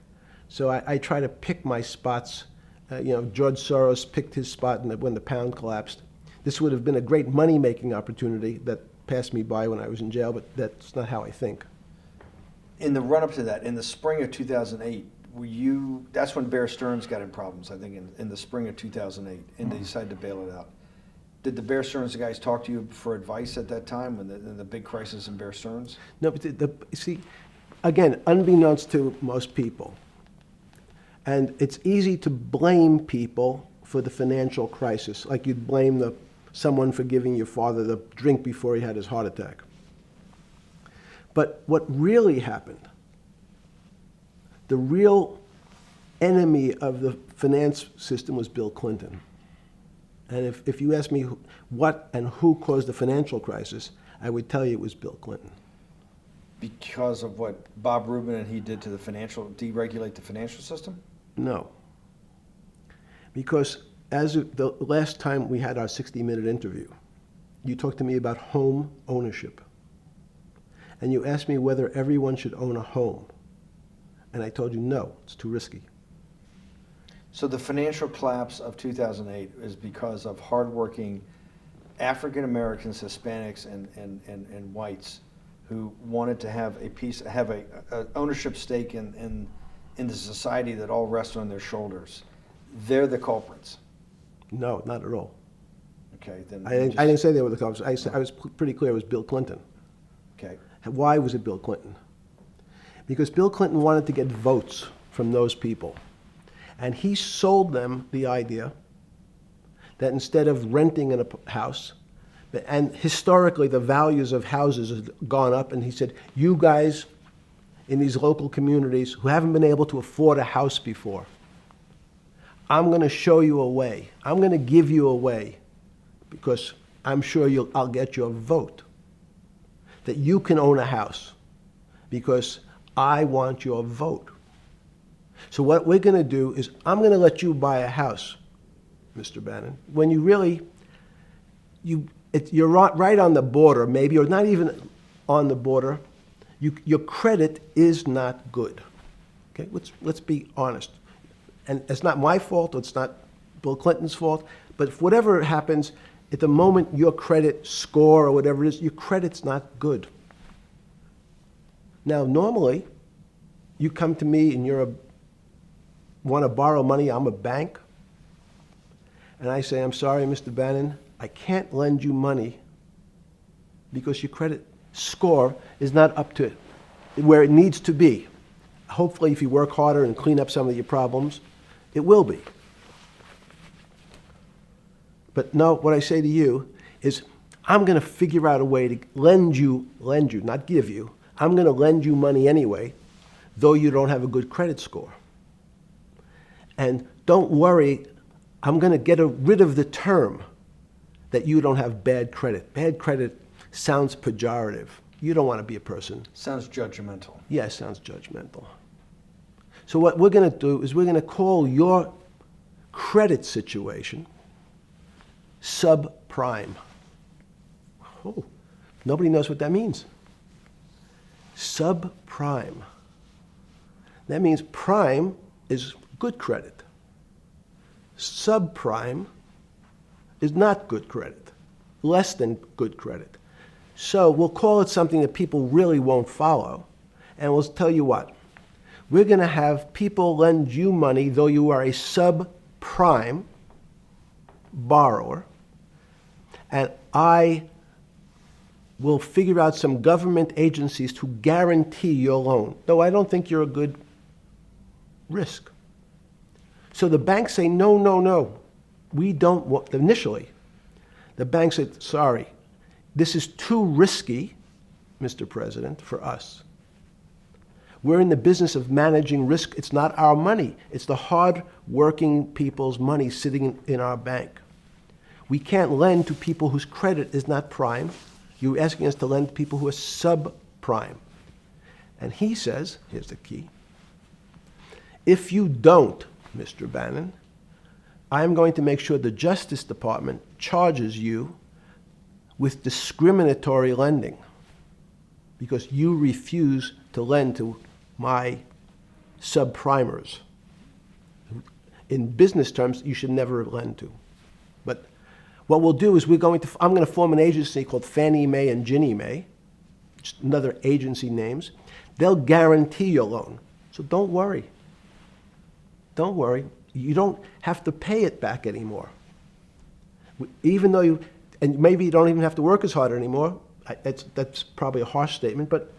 So I try to pick my spots. George Soros picked his spot when the pound collapsed. This would have been a great money-making opportunity that passed me by when I was in jail, but that's not how I think. In the run-up to that, in the spring of 2008, that's when Bear Stearns got in problems, I think, in the spring of 2008, and they decided to bail it out. Did the Bear Stearns guys talk to you for advice at that time, when the big crisis in Bear Stearns? No, but see, again, unbeknownst to most people, and it's easy to blame people for the financial crisis, like you'd blame someone for giving your father the drink before he had his heart attack. But what really happened, the real enemy of the finance system was Bill Clinton. And if you ask me what and who caused the financial crisis, I would tell you it was Bill Clinton. Because of what Bob Rubin and he did to deregulate the financial system? No. Because as of the last time we had our 60-minute interview, you talked to me about home ownership. and you asked me whether everyone should own a home. And I told you, no, it's too risky. So the financial collapse of 2008 is because of hardworking African Americans, Hispanics, and whites who wanted to have a ownership stake in the society that all rests on their shoulders. They're the culprits. No, not at all. Okay, then I didn't say they were the culprits. I was pretty clear it was Bill Clinton. Okay. Why was it Bill Clinton? Because Bill Clinton wanted to get votes from those people. And he sold them the idea that instead of renting in a house, and historically the values of houses have gone up, and he said, you guys in these local communities who haven't been able to afford a house before, I'm going to show you a way. I'm going to give you a way because I'm sure I'll get your vote that you can own a house because I want your vote. So what we're going to do is I'm going to let you buy a house, Mr. Bannon, when you really, you're right on the border, maybe, or not even on the border. Your credit is not good. Okay, let's be honest. And it's not my fault, it's not Bill Clinton's fault, but if whatever happens, at the moment your credit score or whatever it is, your credit's not good. Now, normally, you come to me and want to borrow money, I'm a bank, and I say, I'm sorry, Mr. Bannon, I can't lend you money because your credit score is not up to where it needs to be. Hopefully, if you work harder and clean up some of your problems, it will be. But no, what I say to you is, I'm going to figure out a way to lend you, not give you. I'm going to lend you money anyway, though you don't have a good credit score. And don't worry, I'm going to get rid of the term that you don't have bad credit. Bad credit sounds pejorative. You don't want to be a person. Sounds judgmental. Yes, sounds judgmental. So what we're going to do is we're going to call your credit situation subprime. Oh, nobody knows what that means. Subprime. That means prime is good credit. Subprime is not good credit, less than good credit. So we'll call it something that people really won't follow, and we'll tell you what. We're going to have people lend you money, though you are a subprime borrower, and I will figure out some government agencies to guarantee your loan, though I don't think you're a good risk. So the banks say, no, no, no, we don't want, initially, the bank said, sorry, this is too risky, Mr. President, for us. We're in the business of managing risk. It's not our money. It's the hard-working people's money sitting in our bank. We can't lend to people whose credit is not prime. You're asking us to lend to people who are subprime. And he says, here's the key, if you don't, Mr. Bannon, I'm going to make sure the Justice Department charges you with discriminatory lending because you refuse to lend to my subprimers. In business terms, you should never lend to. But what we'll do is I'm going to form an agency called Fannie Mae and Ginnie Mae, just another agency names. They'll guarantee your loan. So don't worry. Don't worry. You don't have to pay it back anymore. Even though and maybe you don't even have to work as hard anymore. That's probably a harsh statement, but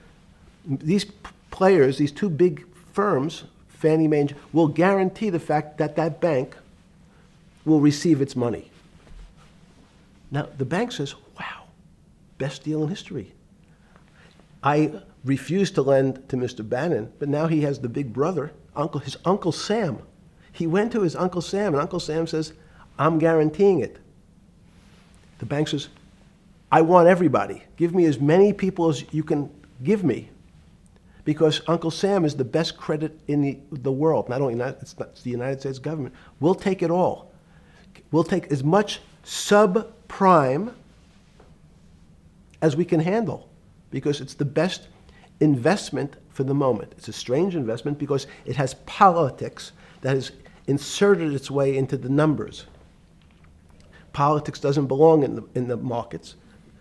these players, these two big firms, Fannie Mae, will guarantee the fact that that bank will receive its money. Now, the bank says, wow, best deal in history. I refused to lend to Mr. Bannon, but now he has the big brother, his Uncle Sam. He went to his Uncle Sam, and Uncle Sam says, I'm guaranteeing it. The bank says, I want everybody. Give me as many people as you can give me, because Uncle Sam is the best credit in the world. Not only it's the United States government. We'll take it all. We'll take as much subprime as we can handle. because it's the best investment for the moment. It's a strange investment because it has politics that has inserted its way into the numbers. Politics doesn't belong in the markets,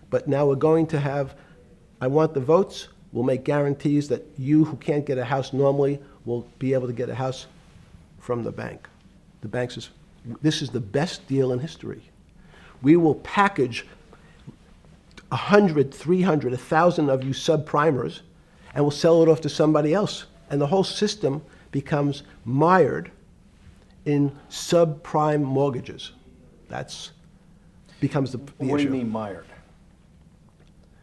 but now we're going to have, I want the votes, we'll make guarantees that you who can't get a house normally will be able to get a house from the bank. The bank says, this is the best deal in history. We will package 100, 300, 1,000 of you subprimers, and we'll sell it off to somebody else. And the whole system becomes mired in subprime mortgages. That's becomes the What do issue. you mean mired?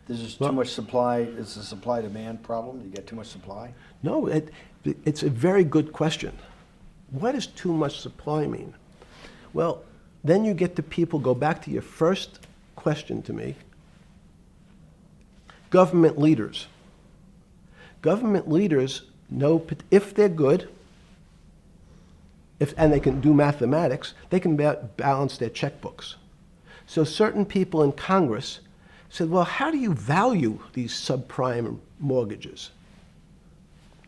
There's just too much supply, it's a supply-demand problem? You get too much supply? No, it's a very good question. What does too much supply mean? Well, then you get to people, go back to your first question to me. Government leaders. Government leaders know if they're good, and they can do mathematics, they can balance their checkbooks. So certain people in Congress said, well, how do you value these subprime mortgages?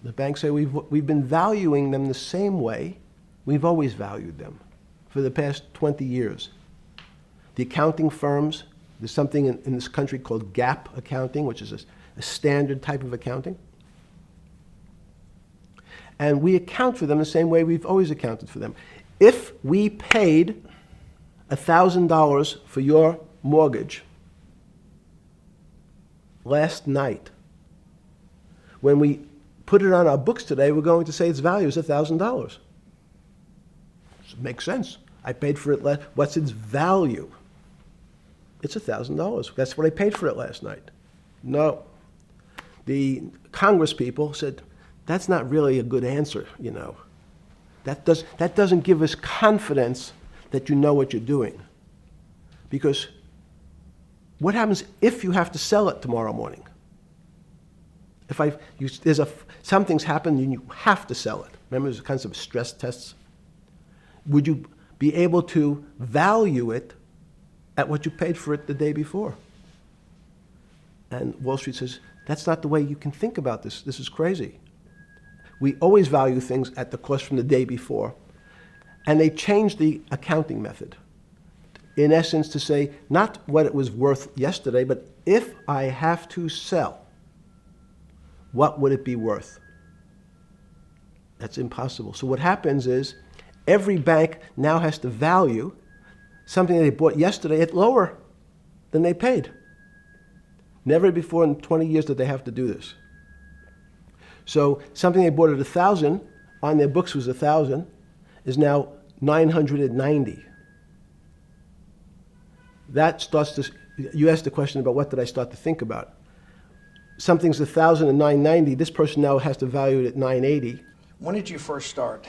The banks say, we've been valuing them the same way we've always valued them for the past 20 years. The accounting firms, there's something in this country called GAAP accounting, which is a standard type of accounting. And we account for them the same way we've always accounted for them. If we paid $1,000 for your mortgage last night, when we put it on our books today, we're going to say its value is $1,000. Makes sense. I paid for it what's its value? It's $1,000. That's what I paid for it last night. No. The Congress people said, that's not really a good answer, you know. That doesn't give us confidence that you know what you're doing. Because what happens if you have to sell it tomorrow morning? Something's happened and you have to sell it. Remember, there's kinds of stress tests. Would you be able to value it at what you paid for it the day before? And Wall Street says, that's not the way you can think about this. This is crazy. We always value things at the cost from the day before. And they changed the accounting method, in essence, to say not what it was worth yesterday, but if I have to sell, what would it be worth? That's impossible. So what happens is every bank now has to value something that they bought yesterday at lower than they paid. Never before in 20 years did they have to do this. So something they bought at 1,000, on their books was 1,000, is now 990. That starts to, you asked the question about what did I start to think about. Something's 1,000 and 990, this person now has to value it at 980. When did you first start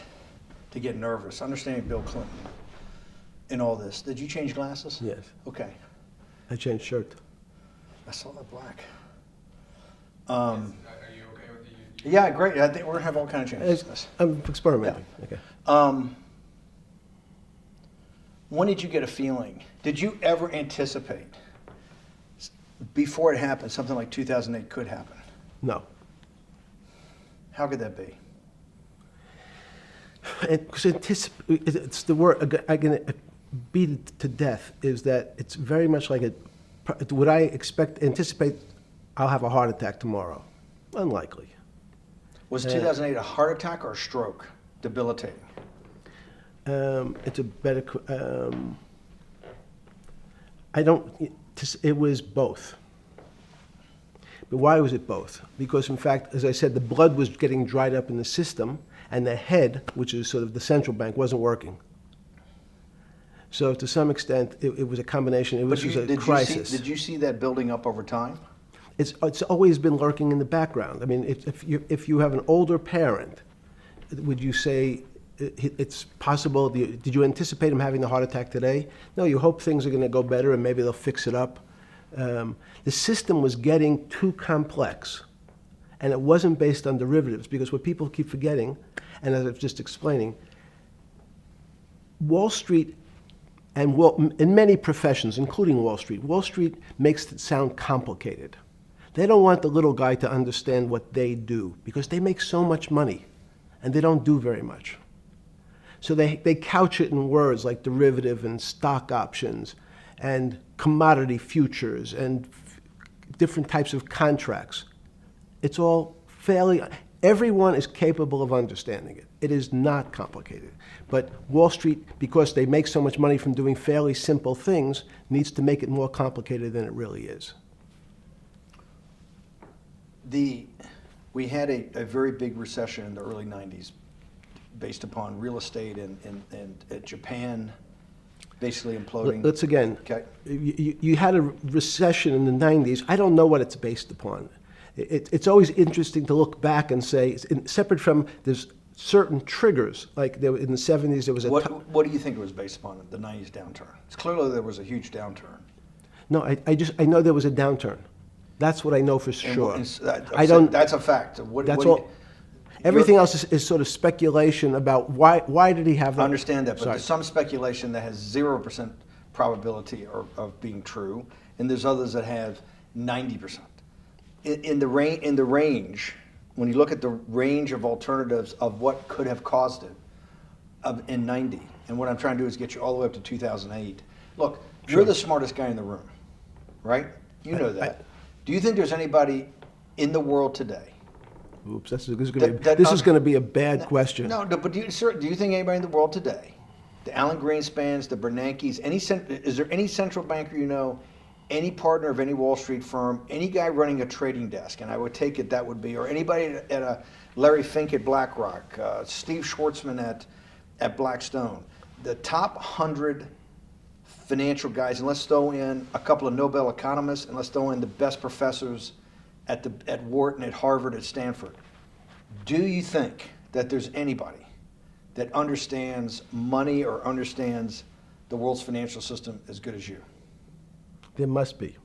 to get nervous, understanding Bill Clinton and all this? Did you change glasses? Yes. Okay. I changed shirt. I saw that black. Are you okay with the? Yeah, great. I think we're gonna have all kinds of changes. I'm experimenting. Yeah. Okay. When did you get a feeling? Did you ever anticipate before it happened something like 2008 could happen? No. How could that be? It's the word I'm going to beat it to death. Is that it's very much like would I anticipate I'll have a heart attack tomorrow? Unlikely. Was 2008 a heart attack or a stroke? Debilitating. It's a better. It was both. But why was it both? Because in fact, as I said, the blood was getting dried up in the system, and the head, which is sort of the central bank, wasn't working. So to some extent, it was a combination. It was a crisis. Did you see that building up over time? It's always been lurking in the background. I mean, if you have an older parent, would you say it's possible? Did you anticipate him having the heart attack today? No, you hope things are going to go better and maybe they'll fix it up. The system was getting too complex, and it wasn't based on derivatives, because what people keep forgetting, and as I was just explaining, Wall Street in many professions, including Wall Street makes it sound complicated. They don't want the little guy to understand what they do because they make so much money and they don't do very much. So they couch it in words like derivative and stock options and commodity futures and different types of contracts. It's all fairly, everyone is capable of understanding it. It is not complicated. But Wall Street, because they make so much money from doing fairly simple things, needs to make it more complicated than it really is. We had a very big recession in the early 90s based upon real estate and Japan basically imploding. Let's again, Okay. you had a recession in the 90s. I don't know what it's based upon. It's always interesting to look back and say, separate from, there's certain triggers, like in the 70s there was a... What do you think it was based upon, the 90s downturn? It's clearly there was a huge downturn. No, I know there was a downturn. That's what I know for sure. I don't. That's a fact. That's all. Everything else is sort of speculation about why did he have that? I understand that, but Sorry. there's some speculation that has 0% probability of being true, and there's others that have 90%. In the range, when you look at the range of alternatives of what could have caused it in 90, and what I'm trying to do is get you all the way up to 2008. Look, Sure. You're the smartest guy in the room, right? You know that. Do you think there's anybody in the world today? Oops, this is going to be a bad question. No, but do you think anybody in the world today, the Alan Greenspans, the Bernankes, is there any central banker you know, any partner of any Wall Street firm, any guy running a trading desk, and I would take it that would be, or anybody at a Larry Fink at BlackRock, Steve Schwartzman at Blackstone, the top 100 financial guys, and let's throw in a couple of Nobel economists, and let's throw in the best professors at Wharton, at Harvard, at Stanford. Do you think that there's anybody that understands money or understands the world's financial system as good as you? There must be.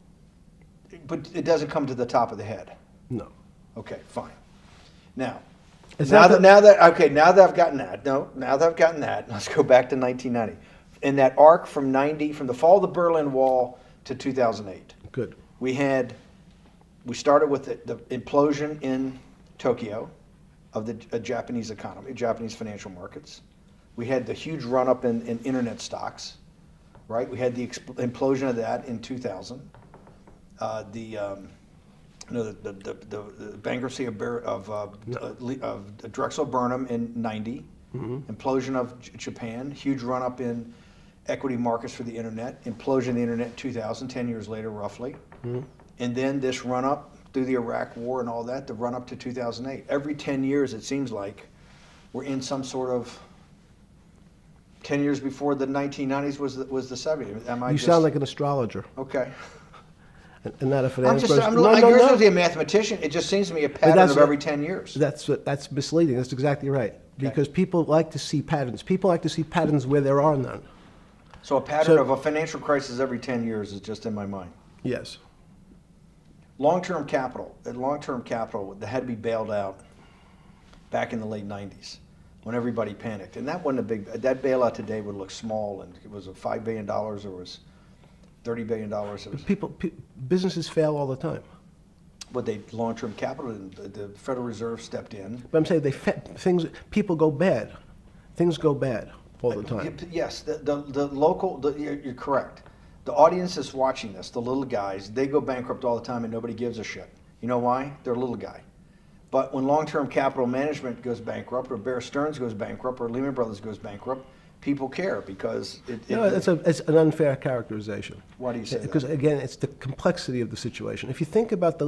But it doesn't come to the top of the head. No. Okay, fine. Now, Now now that I've gotten that, let's go back to 1990. In that arc from the fall of the Berlin Wall to 2008. Good. We started with the implosion in Tokyo of the Japanese economy, Japanese financial markets. We had the huge run-up in internet stocks, right? We had the implosion of that in 2000. The bankruptcy of Drexel Burnham in 90. Mm-hmm. Implosion of Japan, huge run-up in equity markets for the internet, implosion of the internet in 2000, 10 years later roughly. Mm-hmm. And then this run-up through the Iraq War and all that, the run-up to 2008. Every 10 years, it seems like, we're in some sort of 10 years before the 1990s was the 70s. You sound like an astrologer. Okay. And not a finance person. You're supposed to be a mathematician. It just seems to me a pattern of every 10 years. That's misleading. That's exactly right. Okay. Because people like to see patterns. People like to see patterns where there are none. So a pattern of a financial crisis every 10 years is just in my mind. Yes. Long-term capital that had to be bailed out back in the late 90s when everybody panicked. And that wasn't that bailout today would look small, and it was $5 billion or was $30 billion. Businesses fail all the time. But long-term capital, the Federal Reserve stepped in. But I'm saying people go bad. Things go bad all the time. Yes, you're correct. The audience that's watching this, the little guys, they go bankrupt all the time and nobody gives a shit. You know why? They're a little guy. But when long-term capital management goes bankrupt, or Bear Stearns goes bankrupt, or Lehman Brothers goes bankrupt, people care because it's an unfair characterization. Why do you say that? Because again, it's the complexity of the situation. If you think about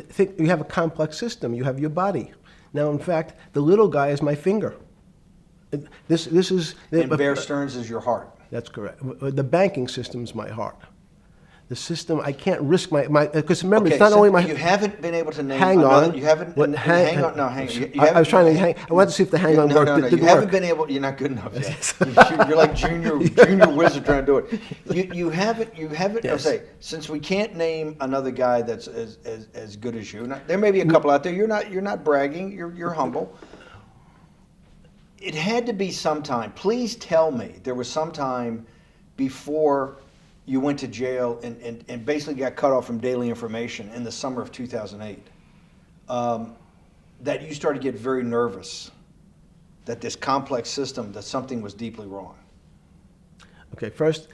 you have a complex system. You have your body. Now, in fact, the little guy is my finger. This is. And Bear Stearns is your heart. That's correct. The banking system is my heart. The system, I can't risk my because remember, it's not only my. You haven't been able to name. Hang on. You haven't. Hang on. No, hang on. I was trying to hang. I wanted to see if the hang on worked. No. You haven't been able. You're not good enough yet. You're like junior wizard trying to do it. You haven't. Yes. I'll say, since we can't name another guy that's as good as you. There may be a couple out there. You're not bragging. You're humble. It had to be sometime. Please tell me there was some time before you went to jail and basically got cut off from daily information in the summer of 2008, that you started to get very nervous that this complex system, that something was deeply wrong? Okay, first,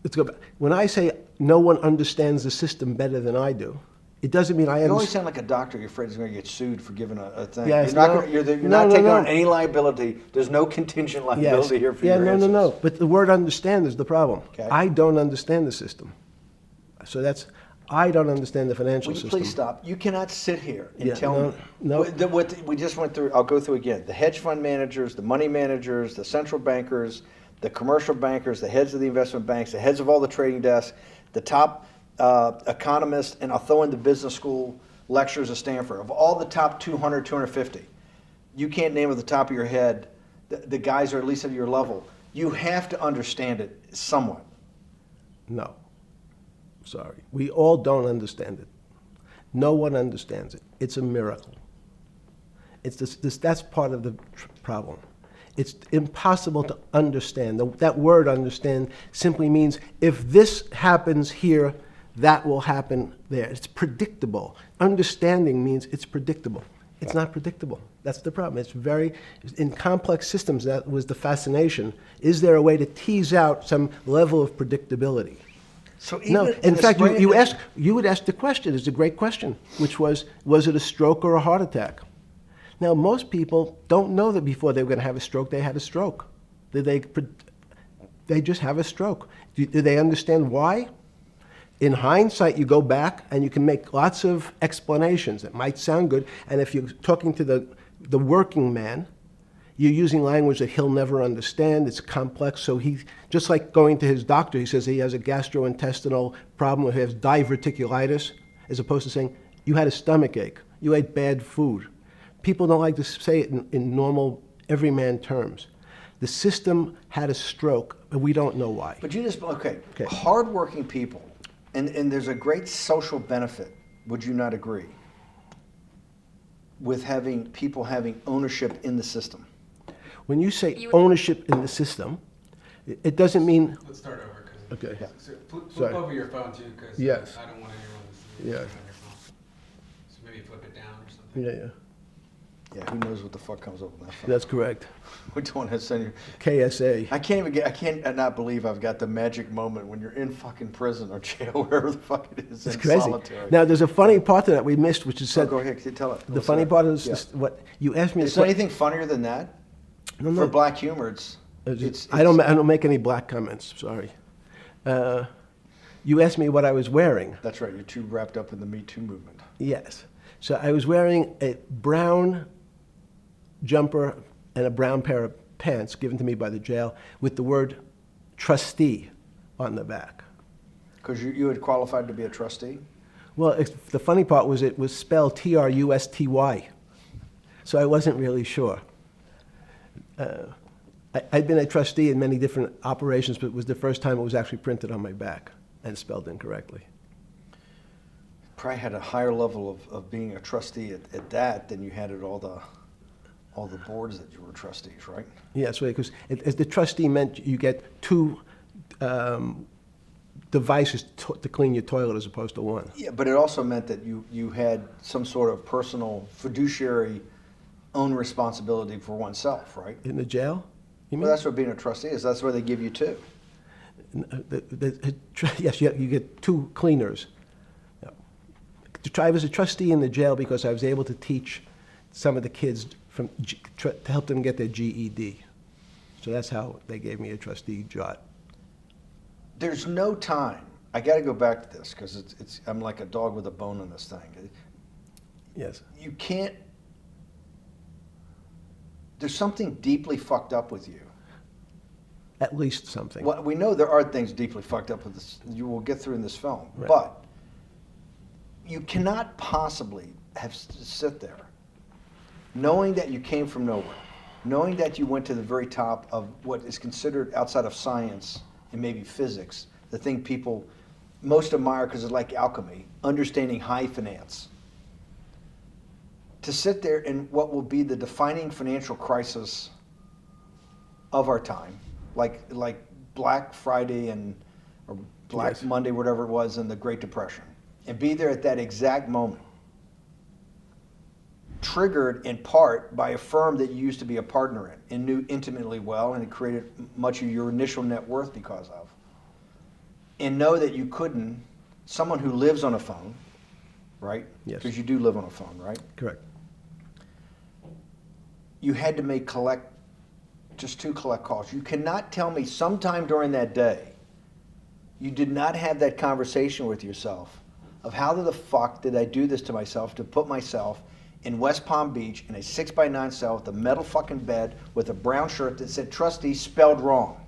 let's go back. When I say no one understands the system better than I do, it doesn't mean I You always understand. sound like a doctor. You're afraid he's going to get sued for giving a thing. Yes, you're not, no. you're No, not no, taking no. on any liability. There's no contingent Yes. liability here for Yeah, your no, answers. no, no. But the word understand is the problem. Okay. I don't understand the system. So I don't understand the financial Will you system. please stop? You cannot sit here and Yeah, tell no, me. no. What we just went through, I'll go through again. The hedge fund managers, the money managers, the central bankers, the commercial bankers, the heads of the investment banks, the heads of all the trading desks, the top economists, and I'll throw in the business school lecturers at Stanford. Of all the top 200, 250, you can't name at the top of your head the guys are at least at your level. You have to understand it somewhat. No. Sorry. We all don't understand it. No one understands it. It's a miracle. It's that's part of the problem. It's impossible to understand. That word understand simply means if this happens here, that will happen there. It's predictable. Understanding means it's predictable. It's not predictable. That's the problem. In complex systems, that was the fascination. Is there a way to tease out some level of predictability? So even No, in in the fact, spring- you would ask the question, it's a great question, which was it a stroke or a heart attack? Now, most people don't know that before they were going to have a stroke, they had a stroke. They just have a stroke. Do they understand why? In hindsight, you go back and you can make lots of explanations. It might sound good, and if you're talking to the working man, you're using language that he'll never understand. It's complex. So he, just like going to his doctor, he says he has a gastrointestinal problem, or he has diverticulitis, as opposed to saying, you had a stomach ache, you ate bad food. People don't like to say it in normal, everyman terms. The system had a stroke, and we don't know why. But you just, okay, Okay. hardworking people, and there's a great social benefit, would you not agree, with having people having ownership in the system? When you say ownership in the system, it doesn't mean, Let's start over, because. okay, Flip Sorry. over your phone too, because Yes. I don't want anyone to see Yeah. anything on your phone. So maybe flip it down or something. yeah, Yeah, who knows what the fuck comes up with that phone? that's correct. We don't want to send you. KSA. I can't not believe I've got the magic moment when you're in fucking prison or jail, wherever the fuck it is, It's in crazy. solitary. Now, there's a funny part to that we missed, which is So said, go ahead, tell it. the What's funny that? part is Yeah. what you asked me. Is there anything funnier than that? No, For no. black humor, I don't make any black comments. Sorry. You asked me what I was wearing. That's right. You're too wrapped up in the Me Too movement. Yes. So I was wearing a brown jumper and a brown pair of pants given to me by the jail with the word trustee on the back. Because you had qualified to be a trustee? Well, the funny part was it was spelled Trusty. So I wasn't really sure. I'd been a trustee in many different operations, but it was the first time it was actually printed on my back and spelled incorrectly. Probably had a higher level of being a trustee at that than you had at all the boards that you were trustees, right? Yes, right, because as the trustee meant you get two devices to clean your toilet as opposed to one. Yeah, but it also meant that you had some sort of personal fiduciary own responsibility for oneself, right? In the jail? You mean? Well, that's what being a trustee is. That's why they give you two. Yes, you get two cleaners. I was a trustee in the jail because I was able to teach some of the kids to help them get their GED. So that's how they gave me a trustee job. There's no time. I got to go back to this because I'm like a dog with a bone in this thing. Yes. You can't. There's something deeply fucked up with you. At least something. Well, we know there are things deeply fucked up with this. You will get through in this film, Right. but you cannot possibly have sit there, knowing that you came from nowhere, knowing that you went to the very top of what is considered outside of science and maybe physics, the thing people most admire because it's like alchemy, understanding high finance. To sit there in what will be the defining financial crisis of our time, like Black Friday or Black Yes. Monday, whatever it was, in the Great Depression, and be there at that exact moment, triggered in part by a firm that you used to be a partner in and knew intimately well, and it created much of your initial net worth because of, and know that you couldn't, someone who lives on a phone, right? Yes. Because you do live on a phone, right? Correct. You had to make just 2 collect calls. You cannot tell me sometime during that day you did not have that conversation with yourself of how the fuck did I do this to myself to put myself in West Palm Beach in a 6x9 cell with a metal fucking bed with a brown shirt that said trustee spelled wrong.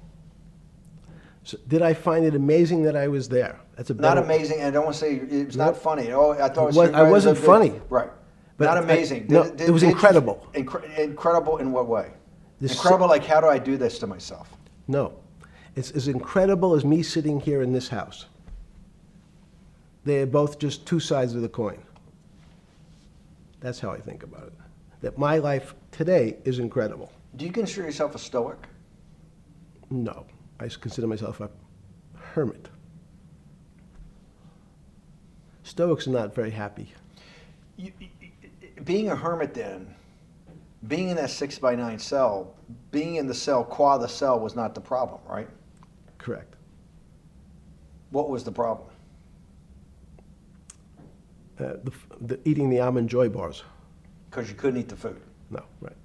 So did I find it amazing that I was there? That's a Not better, amazing, and I don't want to say it was not Nope. funny. Oh, I thought it was. I wasn't funny. Right. But Not I- amazing. no, it was incredible. Incredible in what way? This- Incredible, like how do I do this to myself? No. It's as incredible as me sitting here in this house. They're both just 2 sides of the coin. That's how I think about it. That my life today is incredible. Do you consider yourself a stoic? No. I consider myself a hermit. Stoics are not very happy. Being a hermit then, being in that 6x9 cell, being in the cell qua the cell was not the problem, right? Correct. What was the problem? Eating the almond joy bars. Because you couldn't eat the food. No, right.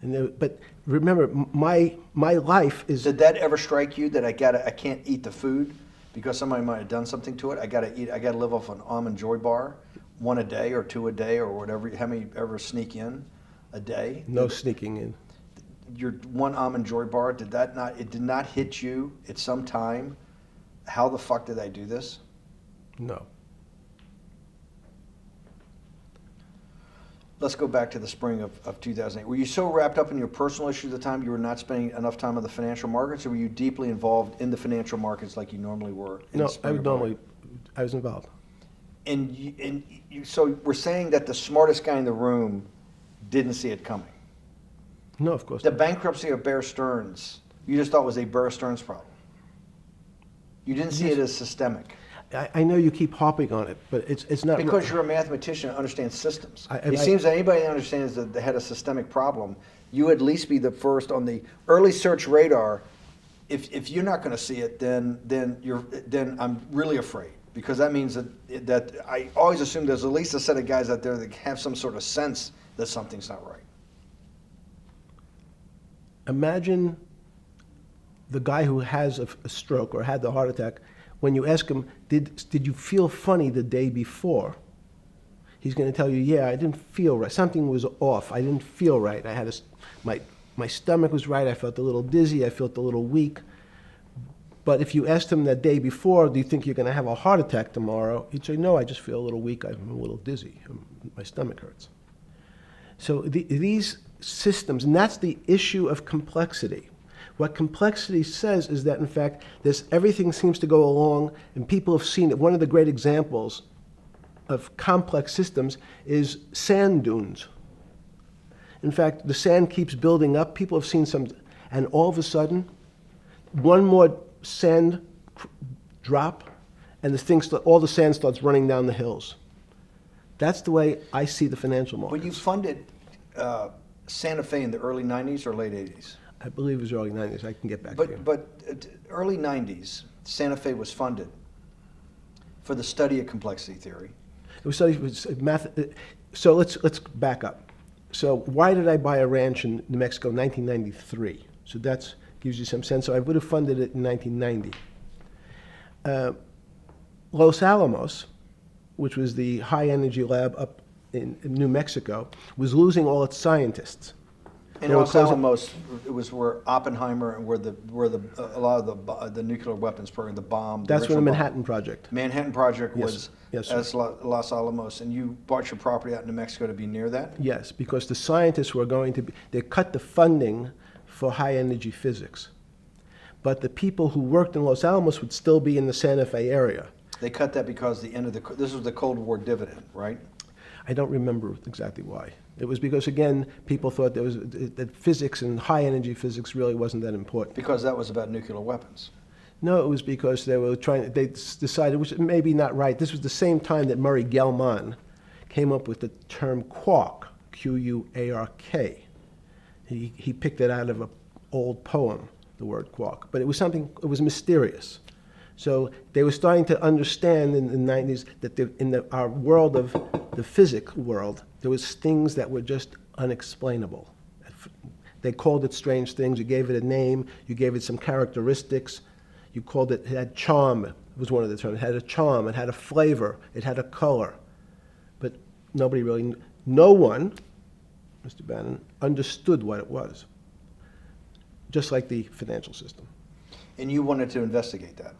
And but remember, my life is. Did that ever strike you that I can't eat the food because somebody might have done something to it? I gotta live off an almond joy bar, 1 a day or 2 a day or whatever. How many ever sneak in a day? No sneaking in. Your 1 almond joy bar, it did not hit you at some time? How the fuck did I do this? No. Let's go back to the spring of 2008. Were you so wrapped up in your personal issues at the time you were not spending enough time on the financial markets, or were you deeply involved in the financial markets like you normally were? In No, the spring of 08? I was involved. So we're saying that the smartest guy in the room didn't see it coming. No, of course The not. bankruptcy of Bear Stearns, you just thought was a Bear Stearns problem. You didn't see it as systemic. I know you keep harping on it, but it's not. Because you're a mathematician and understands systems. I- It seems that anybody that understands that they had a systemic problem, you at least be the first on the early search radar. If you're not going to see it, then I'm really afraid, because that means that I always assume there's at least a set of guys out there that have some sort of sense that something's not right. Imagine the guy who has a stroke or had the heart attack. When you ask him, did you feel funny the day before? He's going to tell you, yeah, I didn't feel right. Something was off. I didn't feel right. I had my stomach was right. I felt a little dizzy. I felt a little weak. But if you asked him that day before, do you think you're going to have a heart attack tomorrow? He'd say, no, I just feel a little weak. I'm a little dizzy. My stomach hurts. So these systems, and that's the issue of complexity. What complexity says is that, in fact, everything seems to go along, and people have seen it. One of the great examples of complex systems is sand dunes. In fact, the sand keeps building up. People have seen some, and all of a sudden, one more sand drop, and all the sand starts running down the hills. That's the way I see the financial markets. When you funded Santa Fe in the early 90s or late 80s? I believe it was early 90s. I can get back to you. But early 90s, Santa Fe was funded for the study of complexity theory. It was math. So let's back up. So why did I buy a ranch in New Mexico in 1993? So that gives you some sense. So I would have funded it in 1990. Los Alamos, which was the high energy lab up in New Mexico, was losing all its scientists. And They were Los closing- Alamos, it was where Oppenheimer and where a lot of the nuclear weapons program, the bomb. That's where the Manhattan Project. Manhattan Project Yes, was yes, sir. as Los Alamos, and you bought your property out in New Mexico to be near that? Yes, because the scientists were going to be, they cut the funding for high energy physics. But the people who worked in Los Alamos would still be in the Santa Fe area. They cut that because this was the Cold War dividend, right? I don't remember exactly why. It was because, again, people thought that physics and high-energy physics really wasn't that important. Because that was about nuclear weapons. No, it was because they decided, which may be not right, this was the same time that Murray Gell-Mann came up with the term quark, Q-U-A-R-K. He picked it out of an old poem, the word quark. But it was mysterious. So they were starting to understand in the 90s that our world of the physics world, there was things that were just unexplainable. They called it strange things. You gave it a name. You gave it some characteristics. You called it had charm. It was one of the terms. It had a charm. It had a flavor. It had a color. But no one, Mr. Bannon, understood what it was. Just like the financial system. And you wanted to investigate that.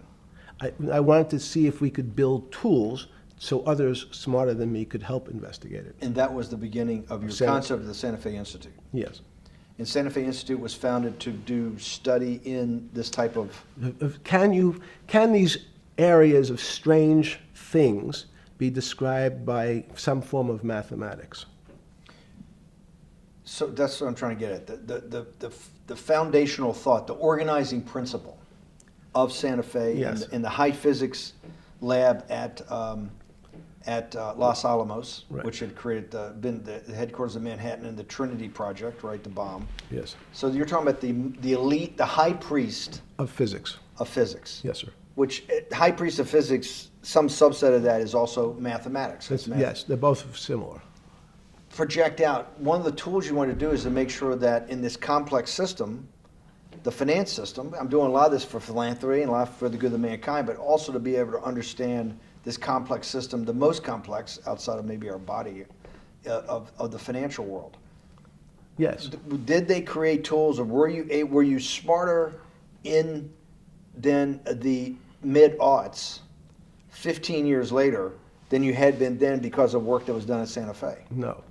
I wanted to see if we could build tools so others smarter than me could help investigate it. And that was the beginning of your concept of the Santa Fe Institute. Yes. And Santa Fe Institute was founded to do study in this type of... Can these areas of strange things be described by some form of mathematics? So that's what I'm trying to get at. The foundational thought, the organizing principle of Santa Fe, Yes. in the high physics lab at Los Alamos, Right. which had been the headquarters of Manhattan and the Trinity Project, right, the bomb. Yes. So you're talking about the elite, the high priest Of physics. of physics. Yes, sir. Which, high priest of physics, some subset of that is also mathematics. It's math. Yes, they're both similar. Project out. One of the tools you want to do is to make sure that in this complex system, the finance system, I'm doing a lot of this for philanthropy and a lot for the good of mankind, but also to be able to understand this complex system, the most complex outside of maybe our body, of the financial world. Yes. Did they create tools, or were you smarter in than the mid-aughts, 15 years later, than you had been then because of work that was done at Santa Fe? No.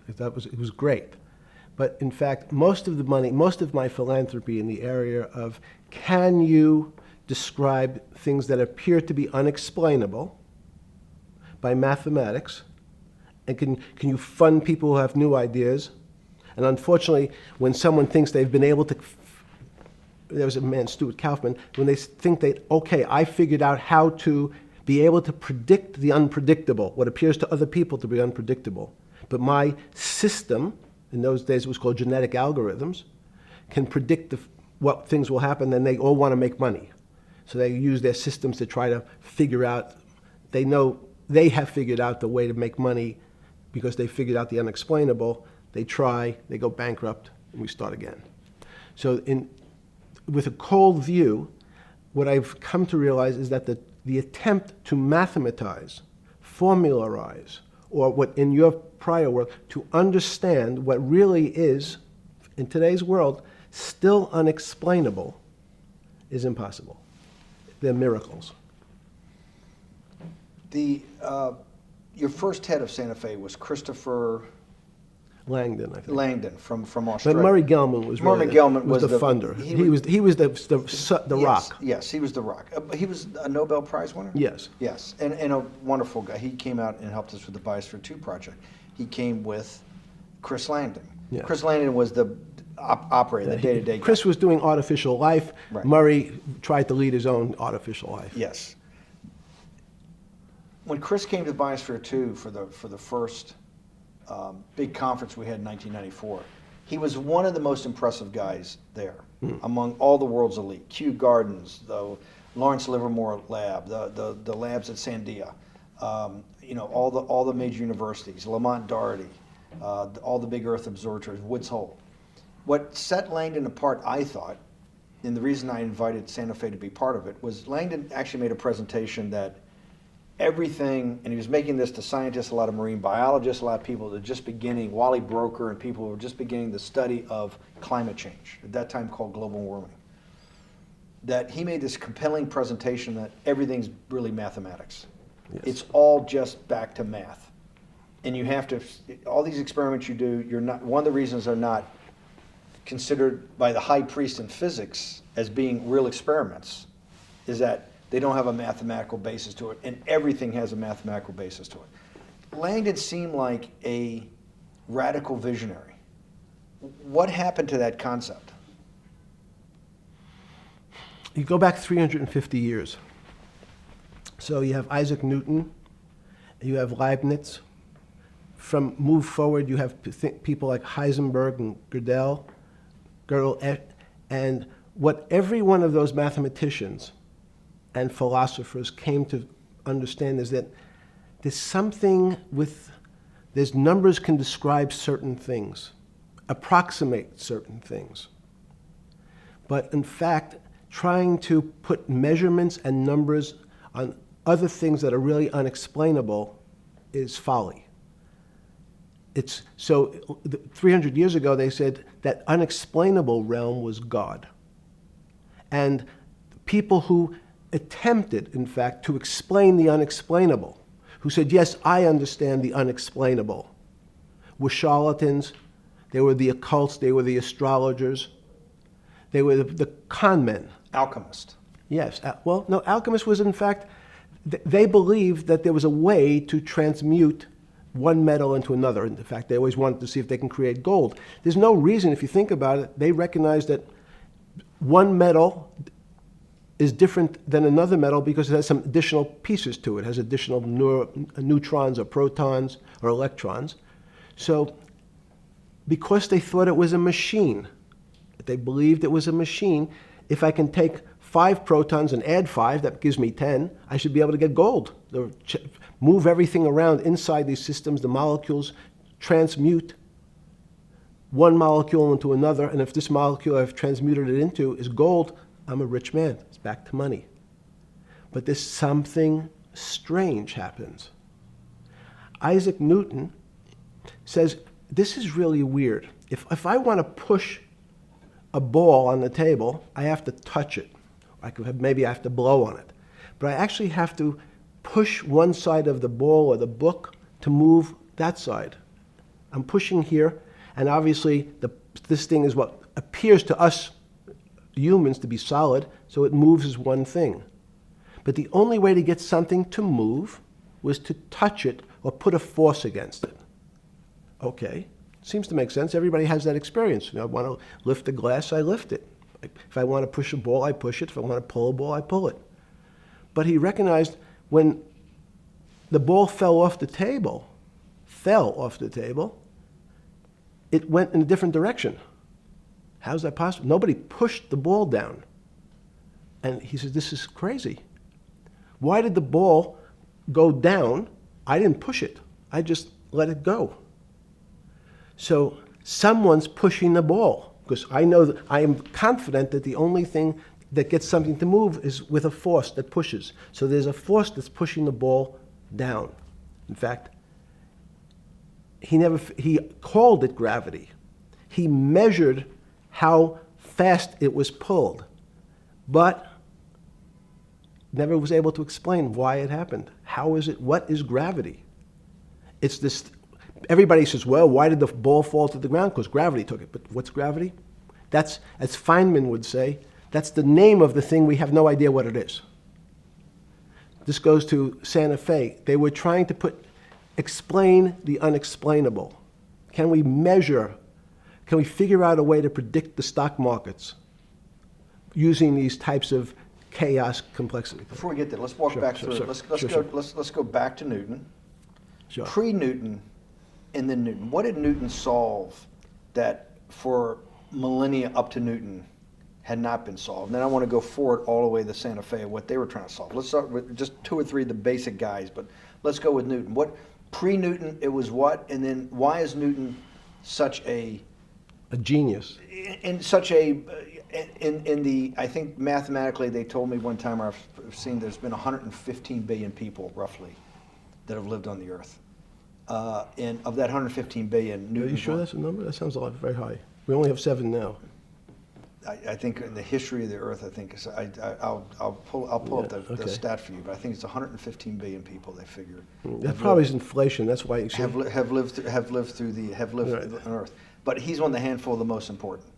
It was great. But in fact, most of my philanthropy in the area of can you describe things that appear to be unexplainable by mathematics, and can you fund people who have new ideas? And unfortunately, when someone thinks they've been able to, there was a man, Stuart Kaufman, when they think okay, I figured out how to be able to predict the unpredictable, what appears to other people to be unpredictable. But my system, in those days it was called genetic algorithms, can predict what things will happen, and they all want to make money. So they use their systems to try to figure out, they know they have figured out the way to make money because they figured out the unexplainable. They try, they go bankrupt, and we start again. So with a cold view, what I've come to realize is that the attempt to mathematize, formularize, or what in your prior world, to understand what really is, in today's world, still unexplainable, is impossible. They're miracles. Your first head of Santa Fe was Christopher Langdon, I think. Langdon from But Australia. Murray Gell-Mann was Murray really Gell-Mann was was the the- funder. he He was the Yes, rock. Yes, he was the rock. He was a Nobel Prize winner? Yes. Yes, and a wonderful guy. He came out and helped us with the Biosphere 2 project. He came with Chris Langdon. Yeah. Chris Langdon was the operator, the day-to-day guy. Chris was doing artificial life. Right. Murray tried to lead his own artificial life. Yes. When Chris came to Biosphere 2 for the first big conference we had in 1994, he was one of the most impressive guys there among all the world's elite. Kew Gardens, the Lawrence Livermore lab, the labs at Sandia, all the major universities, Lamont Doherty, all the big Earth observatories, Woods Hole. What set Langdon apart, I thought, and the reason I invited Santa Fe to be part of it, was Langdon actually made a presentation that everything, and he was making this to scientists, a lot of marine biologists, a lot of people that are just beginning, Wally Broker and people who were just beginning the study of climate change, at that time called global warming. That he made this compelling presentation that everything's really mathematics. Yes. It's all just back to math. And you have to, all these experiments you do, you're not, one of the reasons they're not considered by the high priest in physics as being real experiments is that they don't have a mathematical basis to it, and everything has a mathematical basis to it. Langdon seemed like a radical visionary. What happened to that concept? You go back 350 years. So you have Isaac Newton, you have Leibniz. Move forward, you have people like Heisenberg and Gödel, and what every one of those mathematicians and philosophers came to understand is that there's numbers can describe certain things, approximate certain things. But in fact, trying to put measurements and numbers on other things that are really unexplainable is folly. 300 years ago, they said that unexplainable realm was God. And people who attempted, in fact, to explain the unexplainable, who said, yes, I understand the unexplainable, were charlatans, they were the occults, they were the astrologers, they were the con men. Alchemist. Yes. Well, no, alchemist was, in fact, they believed that there was a way to transmute one metal into another. In fact, they always wanted to see if they can create gold. There's no reason, if you think about it, they recognize that one metal is different than another metal because it has some additional pieces to it. It has additional neutrons or protons or electrons. So because they thought it was a machine, they believed it was a machine, if I can take 5 protons and add 5, that gives me 10, I should be able to get gold. Move everything around inside these systems, the molecules transmute one molecule into another, and if this molecule I've transmuted it into is gold, I'm a rich man. It's back to money. But there's something strange happens. Isaac Newton says, this is really weird. If I want to push a ball on the table, I have to touch it. Maybe I have to blow on it. But I actually have to push one side of the ball or the book to move that side. I'm pushing here, and obviously this thing is what appears to us humans to be solid, so it moves as one thing. But the only way to get something to move was to touch it or put a force against it. Okay, seems to make sense. Everybody has that experience. I want to lift a glass, I lift it. If I want to push a ball, I push it. If I want to pull a ball, I pull it. But he recognized when the ball fell off the table, it went in a different direction. How's that possible? Nobody pushed the ball down. And he says, this is crazy. Why did the ball go down? I didn't push it. I just let it go. So someone's pushing the ball, because I know that I am confident that the only thing that gets something to move is with a force that pushes. So there's a force that's pushing the ball down. In fact, he called it gravity. He measured how fast it was pulled, but never was able to explain why it happened. How is it? What is gravity? It's this. Everybody says, well, why did the ball fall to the ground? Because gravity took it. But what's gravity? That's, as Feynman would say, that's the name of the thing. We have no idea what it is. This goes to Santa Fe. They were trying to explain the unexplainable. Can we measure? Can we figure out a way to predict the stock markets using these types of chaos complexity? Before we get there, let's walk back through it. Let's go back to Newton. Sure. Pre-Newton and then Newton. What did Newton solve that for millennia up to Newton had not been solved? And then I want to go forward all the way to Santa Fe, what they were trying to solve. Let's start with just 2 or 3 of the basic guys, but let's go with Newton. What pre-Newton, it was what? And then why is Newton such a genius? In such a, in the, I think mathematically they told me one time, I've seen there's been 115 billion people roughly that have lived on the earth. And of that 115 billion, Newton. Are you sure that's a number? That sounds a lot very high. We only have 7 now. I think in the history of the earth, I think it's, I'll pull up the stat for you, but I think it's 115 billion people. They figure that probably is inflation. That's why you have lived on Earth. But he's one of the handful of the most important.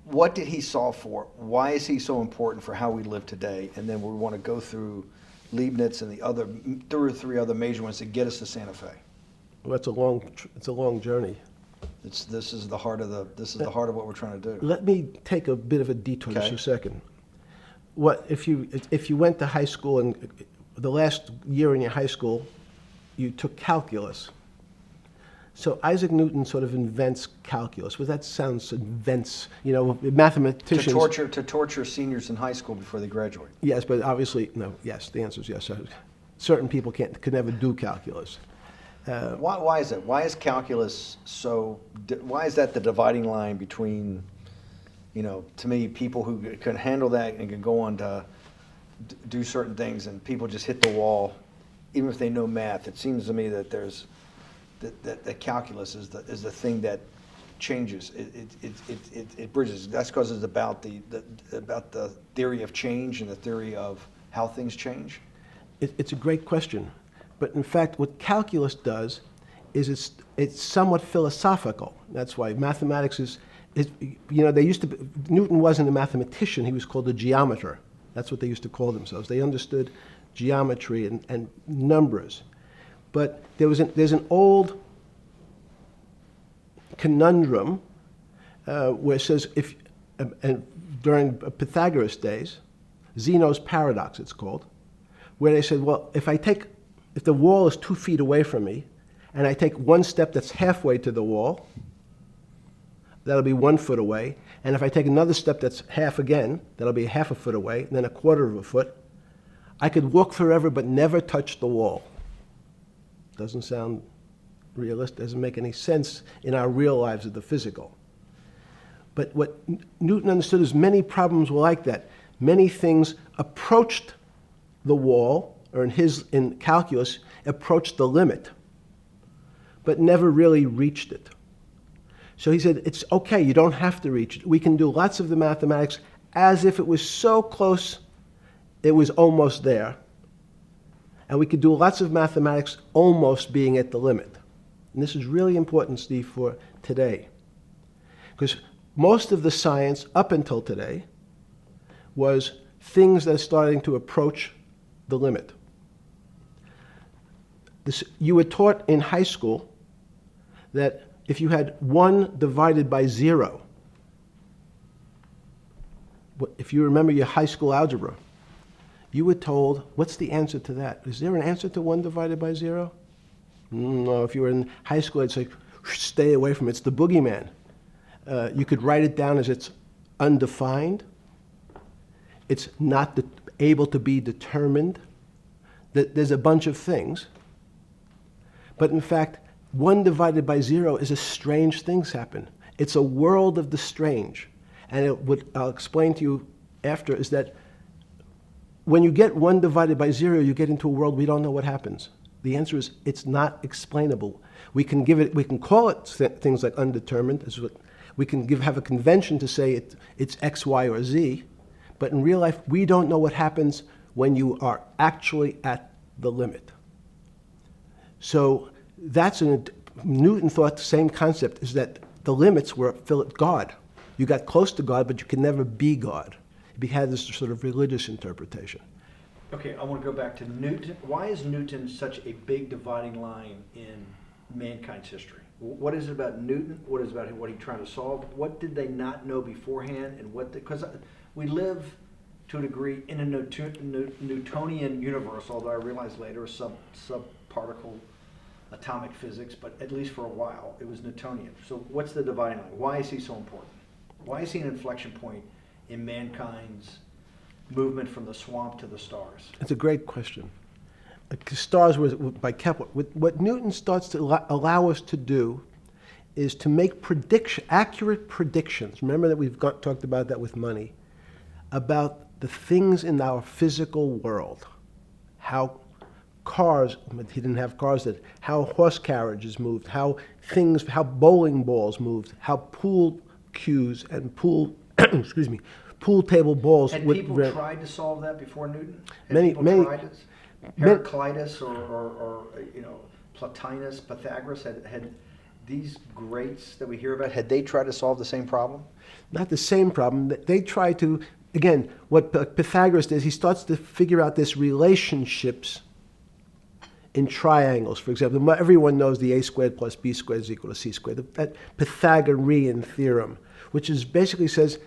What did he solve for? Why is he so important for how we live today? And then we want to go through Leibniz and the other, 3 other major ones to get us to Santa Fe? Well, it's a long journey. This is the heart of what we're trying to do. Let me take a bit of a detour just Okay. a second. What if you went to high school and the last year in your high school, you took calculus? So Isaac Newton sort of invents calculus. Well, that sounds invents. You know, mathematicians. To torture seniors in high school before they graduate. Yes, but obviously no. Yes, the answer is yes. Certain people could never do calculus. Why is it? Why is calculus why is that the dividing line between, to me, people who can handle that and can go on to do certain things, and people just hit the wall, even if they know math? It seems to me that that calculus is the thing that changes. It bridges. That's because it's about the theory of change and the theory of how things change. It's a great question. But in fact, what calculus does is it's somewhat philosophical. That's why mathematics is Newton wasn't a mathematician, he was called a geometer. That's what they used to call themselves. They understood geometry and numbers. But there's an old conundrum where it says, during Pythagoras' days, Zeno's paradox it's called, where they said, well, if the wall is 2 feet away from me, and I take one step that's halfway to the wall, that'll be 1 foot away. And if I take another step that's half again, that'll be half a foot away, and then 1/4 of a foot. I could walk forever but never touch the wall. Doesn't sound realistic, doesn't make any sense in our real lives of the physical. But what Newton understood is many problems were like that. Many things approached the wall, or in calculus, approached the limit, but never really reached it. So he said, it's okay, you don't have to reach it. We can do lots of the mathematics as if it was so close, it was almost there. And we could do lots of mathematics almost being at the limit. And this is really important, Steve, for today. Because most of the science up until today was things that are starting to approach the limit. You were taught in high school that if you had 1 divided by 0, if you remember your high school algebra, you were told, what's the answer to that? Is there an answer to 1 divided by 0? No, if you were in high school, I'd say, stay away from it. It's the boogeyman. You could write it down as it's undefined. It's not able to be determined. There's a bunch of things. But in fact, 1 divided by 0 is a strange things happen. It's a world of the strange. And what I'll explain to you after is that when you get 1 divided by 0, you get into a world we don't know what happens. The answer is it's not explainable. We can call it things like undetermined. We can have a convention to say it's X, Y, or Z. But in real life, we don't know what happens when you are actually at the limit. So Newton thought the same concept, is that the limits were God. You got close to God, but you could never be God. He had this sort of religious interpretation. Okay, I want to go back to Newton. Why is Newton such a big dividing line in mankind's history? What is it about Newton? What is it about what he's trying to solve? What did they not know beforehand? And because we live to a degree in a Newtonian universe, although I realized later subparticle atomic physics, but at least for a while it was Newtonian. So what's the dividing line? Why is he so important? Why is he an inflection point in mankind's movement from the swamp to the stars? It's a great question. Stars were by Kepler. What Newton starts to allow us to do is to make accurate predictions. Remember that we've talked about that with money, about the things in our physical world, how cars, he didn't have cars, how horse carriages moved, how bowling balls moved, how pool cues and pool table balls. Had people tried to solve that before Newton? Many tried it? Heraclitus or Plotinus, Pythagoras, had these greats that we hear about, had they tried to solve the same problem? Not the same problem. They tried to again, what Pythagoras does, he starts to figure out this relationships in triangles. For example, everyone knows the a squared plus b squared is equal to c squared, that Pythagorean theorem, which is basically says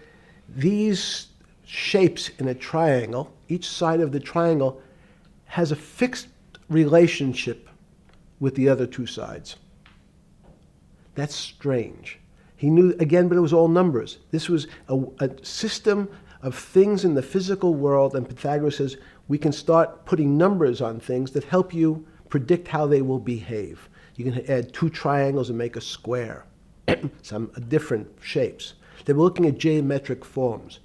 these shapes in a triangle, each side of the triangle has a fixed relationship with the other two sides. That's strange. He knew, again, but it was all numbers. This was a system of things in the physical world, and Pythagoras says we can start putting numbers on things that help you predict how they will behave. You can add two triangles and make a square, some different shapes. They were looking at geometric forms.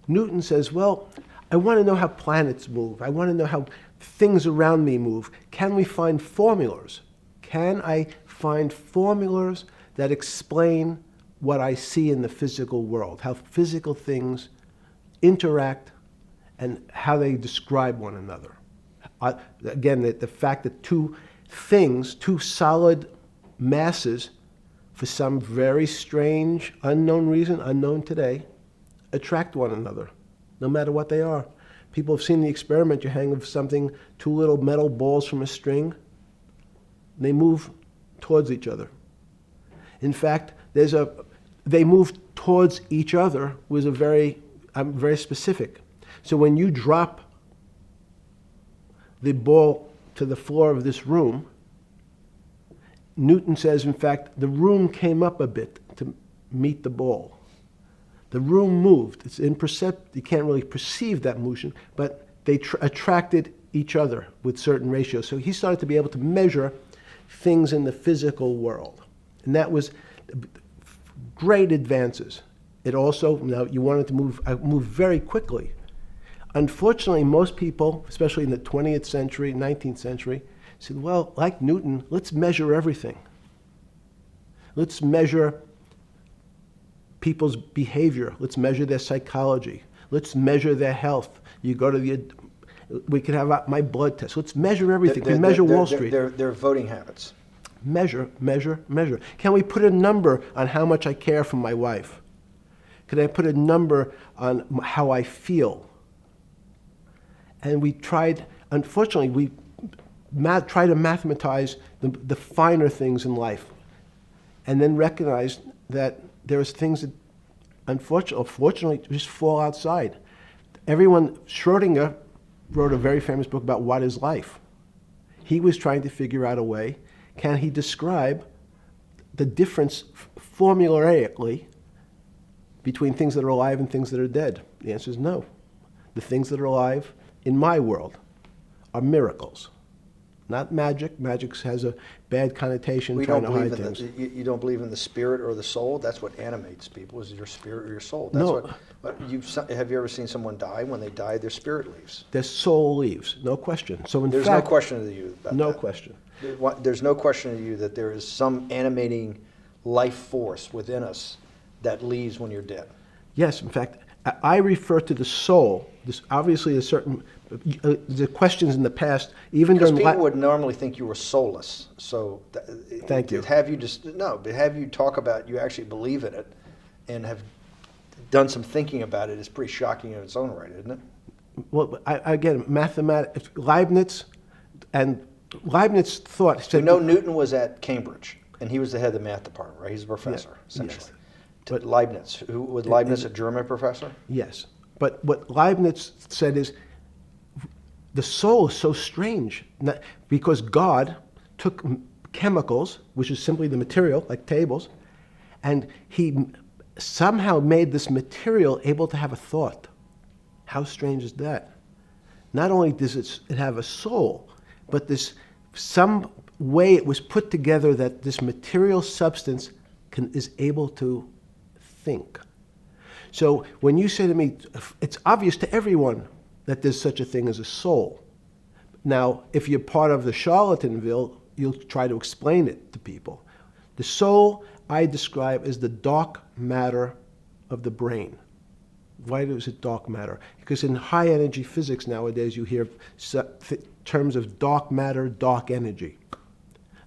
Newton says, well, I want to know how planets move. I want to know how things around me move. Can we find formulas? Can I find formulas that explain what I see in the physical world, how physical things interact and how they describe one another? Again, the fact that two things, two solid masses, for some very strange, unknown reason, unknown today, attract one another, no matter what they are. People have seen the experiment. You hang something, two little metal balls from a string, they move towards each other. In fact, they move towards each other was very specific. So when you drop the ball to the floor of this room, Newton says, in fact, the room came up a bit to meet the ball. The room moved. It's imperceptible. You can't really perceive that motion, but they attracted each other with certain ratios. So he started to be able to measure things in the physical world. And that was great advances. It also, now you wanted to move very quickly. Unfortunately, most people, especially in the 20th century, 19th century, said, well, like Newton, let's measure everything. Let's measure people's behavior. Let's measure their psychology. Let's measure their health. You go to we can have my blood test. Let's measure everything. We measure Wall Street. Their voting habits. Measure, measure, measure. Can we put a number on how much I care for my wife? Can I put a number on how I feel? And we tried, unfortunately, we try to mathematize the finer things in life, and then recognize that there's things that, unfortunately, just fall outside. Schrodinger wrote a very famous book about what is life. He was trying to figure out a way, can he describe the difference formulaically between things that are alive and things that are dead? The answer is no. The things that are alive in my world are miracles, not magic. Magic has a bad connotation, trying to hide things. You don't believe in the spirit or the soul? That's what animates people, is your spirit or your soul. That's No. Have you ever seen someone die? When they die, their spirit leaves. Their soul leaves, no question. So in There's fact, no question to you about no that. question. There's no question to you that there is some animating life force within us that leaves when you're dead. Yes, in fact, I refer to the soul. This obviously is certain. The questions in the past, even Because during people would normally think you were soulless. So Thank you. But have you talk about you actually believe in it and have done some thinking about it is pretty shocking in its own right, isn't it? Well, again, mathematics. Leibniz thought. We know Newton was at Cambridge, and he was the head of the math department, right? He's a professor, essentially. Yes. But Leibniz, was Leibniz a German professor? Yes, but what Leibniz said is the soul is so strange because God took chemicals, which is simply the material, like tables, and he somehow made this material able to have a thought. How strange is that? Not only does it have a soul, but some way it was put together that this material substance is able to think. So when you say to me, it's obvious to everyone that there's such a thing as a soul. Now, if you're part of the Charlatanville, you'll try to explain it to people. The soul I describe as the dark matter of the brain. Why is it dark matter? Because in high energy physics nowadays, you hear terms of dark matter, dark energy.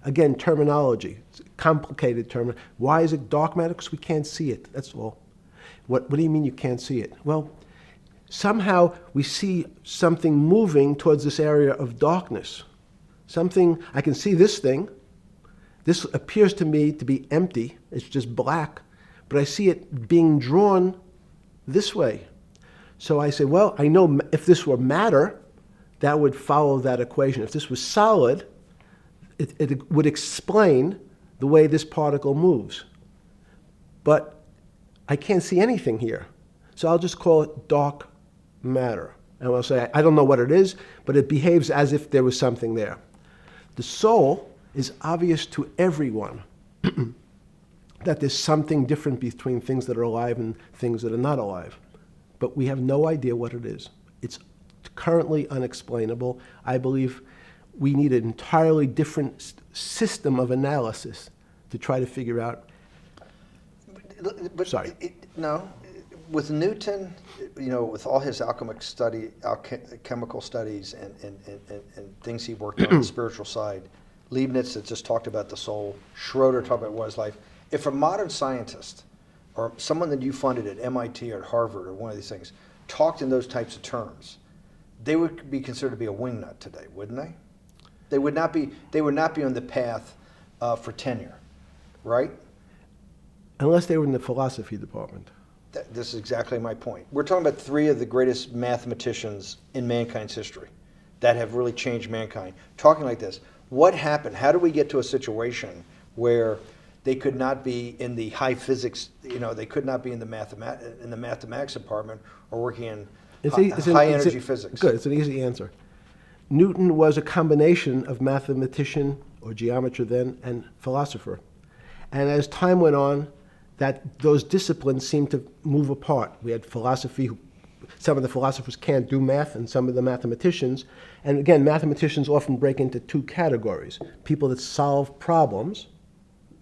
Again, terminology. It's a complicated term. Why is it dark matter? Because we can't see it, that's all. What do you mean you can't see it? Well, somehow we see something moving towards this area of darkness. Something, I can see this thing. This appears to me to be empty. It's just black. But I see it being drawn this way. So I say, well, I know if this were matter, that would follow that equation. If this was solid, it would explain the way this particle moves. But I can't see anything here. So I'll just call it dark matter. And I'll say, I don't know what it is, but it behaves as if there was something there. The soul is obvious to everyone that there's something different between things that are alive and things that are not alive. But we have no idea what it is. It's currently unexplainable. I believe we need an entirely different system of analysis to try to figure out. But Sorry. No, with Newton, with all his alchemical studies and things he worked on the spiritual side, Leibniz that just talked about the soul, Schroeder talked about what is life. If a modern scientist or someone that you funded at MIT or at Harvard or one of these things talked in those types of terms, they would be considered to be a wingnut today, wouldn't they? They would not be. They would not be on the path for tenure, right? Unless they were in the philosophy department. This is exactly my point. We're talking about three of the greatest mathematicians in mankind's history that have really changed mankind. Talking like this, what happened? How do we get to a situation where they could not be in the high physics? They could not be in the mathematics department or working in high energy physics. Good. It's an easy answer. Newton was a combination of mathematician or geometer then and philosopher, and as time went on, those disciplines seemed to move apart. We had philosophy. Some of the philosophers can't do math, and some of the mathematicians. And again, mathematicians often break into two categories. People that solve problems.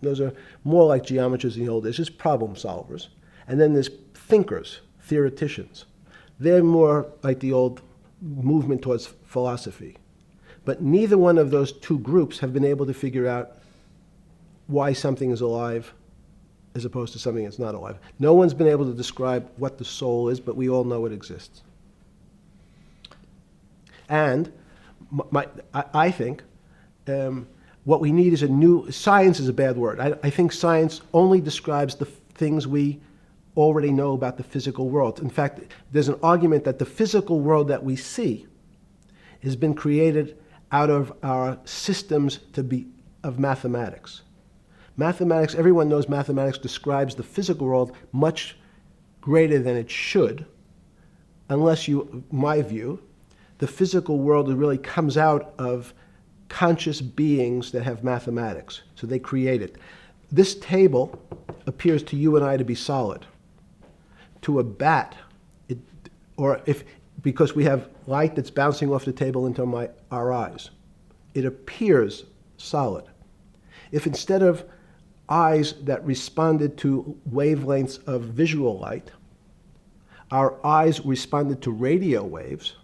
Those are more like geometers in the old days, just problem solvers. And then there's thinkers, theoreticians. They're more like the old movement towards philosophy. But neither one of those two groups have been able to figure out why something is alive as opposed to something that's not alive. No one's been able to describe what the soul is, but we all know it exists. And I think what we need is science is a bad word. I think science only describes the things we already know about the physical world. In fact, there's an argument that the physical world that we see has been created out of our systems of mathematics. Mathematics, everyone knows mathematics describes the physical world much greater than it should, unless my view, the physical world really comes out of conscious beings that have mathematics. So they create it. This table appears to you and I to be solid. To a bat, because we have light that's bouncing off the table into our eyes, it appears solid. If instead of eyes that responded to wavelengths of visual light, our eyes responded to radio waves,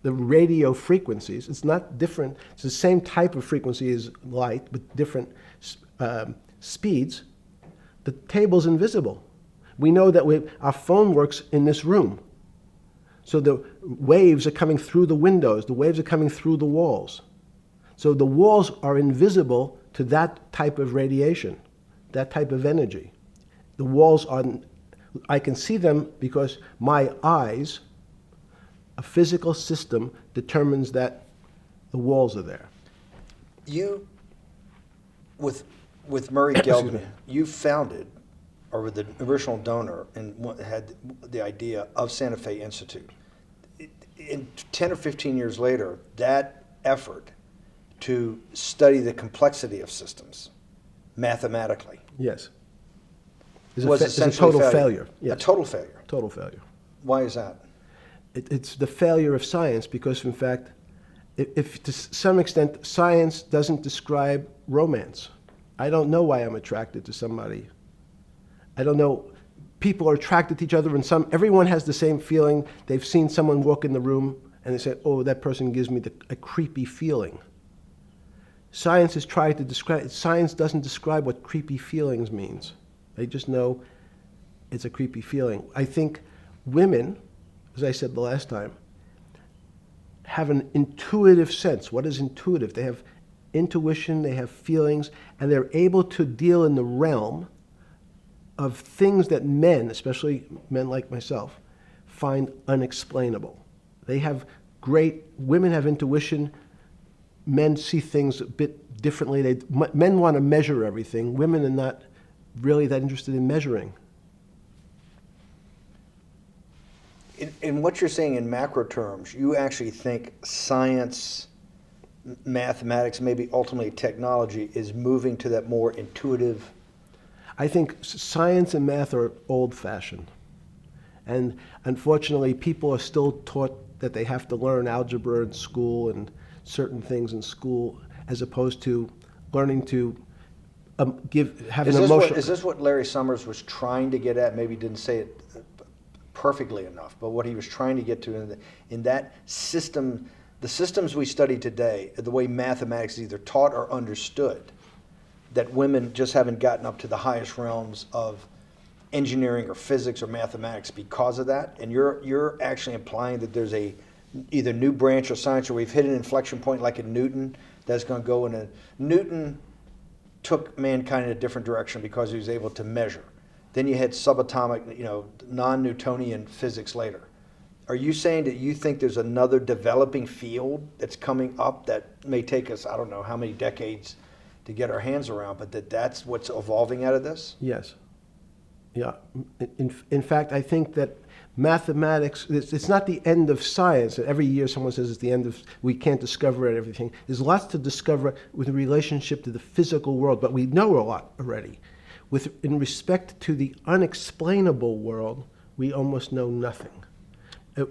the radio frequencies, it's not different, it's the same type of frequency as light, but different speeds, the table's invisible. We know that our phone works in this room. So the waves are coming through the windows, the waves are coming through the walls. So the walls are invisible to that type of radiation, that type of energy. The walls I can see them because my eyes, a physical system determines that the walls are there. You, with Murray Geldman, you founded, or with the original donor, and had the idea of Santa Fe Institute. In 10 or 15 years later, that effort to study the complexity of systems mathematically. Yes. Was it's a total failure. Yes. A total failure. Total failure. Why is that? It's the failure of science because, in fact, if to some extent science doesn't describe romance. I don't know why I'm attracted to somebody. I don't know. People are attracted to each other, and everyone has the same feeling. They've seen someone walk in the room, and they say, "Oh, that person gives me a creepy feeling." Science has tried to describe. Science doesn't describe what creepy feelings means. They just know it's a creepy feeling. I think women as I said the last time, have an intuitive sense. What is intuitive? They have intuition, they have feelings, and they're able to deal in the realm of things that men, especially men like myself, find unexplainable. They have women have intuition, men see things a bit differently. Men want to measure everything, women are not really that interested in measuring. In what you're saying in macro terms, you actually think science, mathematics, maybe ultimately technology is moving to that more intuitive. I think science and math are old-fashioned. And unfortunately, people are still taught that they have to learn algebra in school and certain things in school, as opposed to learning to have an emotional. Is this what Larry Summers was trying to get at? Maybe he didn't say it perfectly enough, but what he was trying to get to in that system, the systems we study today, the way mathematics is either taught or understood, that women just haven't gotten up to the highest realms of engineering or physics or mathematics because of that. And you're actually implying that there's a either new branch of science, or we've hit an inflection point like in Newton that's going to go in a Newton took mankind in a different direction because he was able to measure. Then you had subatomic, non-Newtonian physics later. Are you saying that you think there's another developing field that's coming up that may take us, I don't know how many decades to get our hands around, but that's what's evolving out of this? Yes. Yeah. In fact, I think that mathematics, it's not the end of science. Every year someone says it's the end of, we can't discover everything. There's lots to discover with relationship to the physical world, but we know a lot already. In respect to the unexplainable world, we almost know nothing.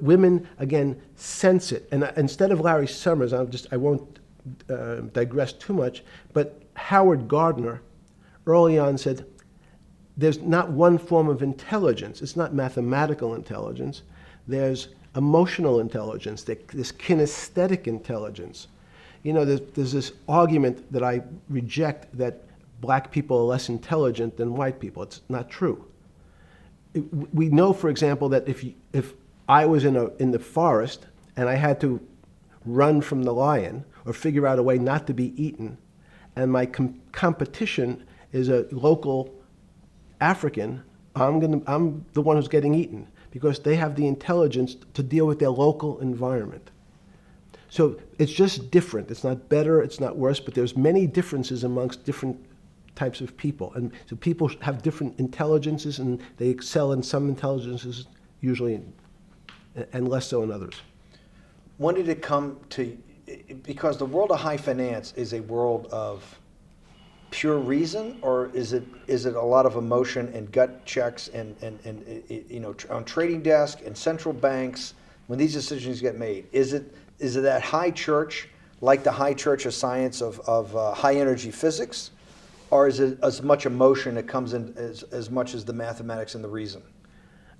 Women, again, sense it. And instead of Larry Summers, I won't digress too much, but Howard Gardner early on said, there's not one form of intelligence. It's not mathematical intelligence. There's emotional intelligence. There's kinesthetic intelligence. There's this argument that I reject that black people are less intelligent than white people. It's not true. We know, for example, that if I was in the forest and I had to run from the lion or figure out a way not to be eaten, and my competition is a local African, I'm the one who's getting eaten because they have the intelligence to deal with their local environment. So it's just different. It's not better, it's not worse, but there's many differences amongst different types of people. And so people have different intelligences, and they excel in some intelligences usually, and less so in others. When did it come to, because the world of high finance is a world of pure reason, or is it a lot of emotion and gut checks and on trading desk and central banks when these decisions get made? Is it that high church, like the high church of science of high energy physics, or is it as much emotion that comes in as much as the mathematics and the reason?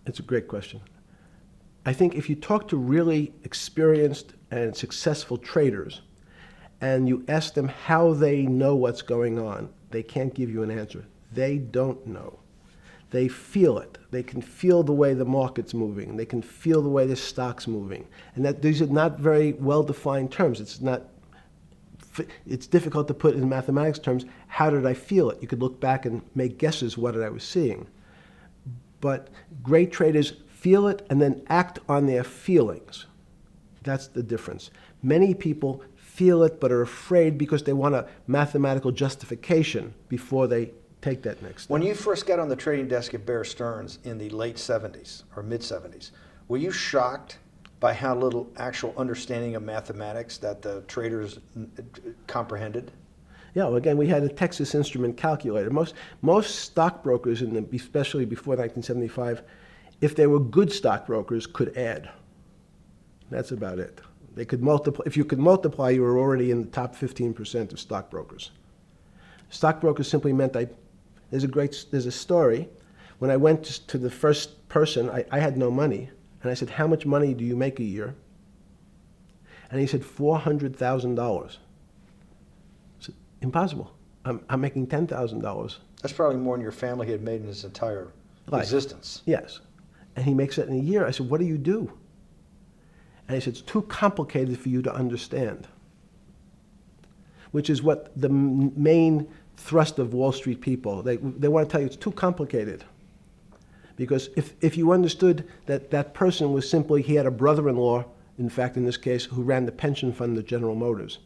It's a great question. I think if you talk to really experienced and successful traders, and you ask them how they know what's going on, they can't give you an answer. They don't know. They feel it. They can feel the way the market's moving. They can feel the way the stock's moving. And that these are not very well-defined terms. It's difficult to put in mathematics terms, how did I feel it? You could look back and make guesses what I was seeing. But great traders feel it and then act on their feelings. That's the difference. Many people feel it but are afraid because they want a mathematical justification before they take that next step. When you first got on the trading desk at Bear Stearns in the late 70s or mid 70s, were you shocked by how little actual understanding of mathematics that the traders comprehended? Yeah, well, again, we had a Texas Instrument calculator. Most stockbrokers, especially before 1975, if they were good stockbrokers, could add. That's about it. They could multiply. If you could multiply, you were already in the top 15% of stockbrokers. Stockbrokers simply meant there's a story. When I went to the first person, I had no money. And I said, how much money do you make a year? And he said, $400,000. I said, impossible. I'm making $10,000. That's probably more than your family had made in its entire existence. Yes. And he makes it in a year. I said, what do you do? And he said, it's too complicated for you to understand, which is what the main thrust of Wall Street people, they want to tell you it's too complicated. Because if you understood that that person was simply, he had a brother-in-law, in fact, in this case, who ran the pension fund at General Motors.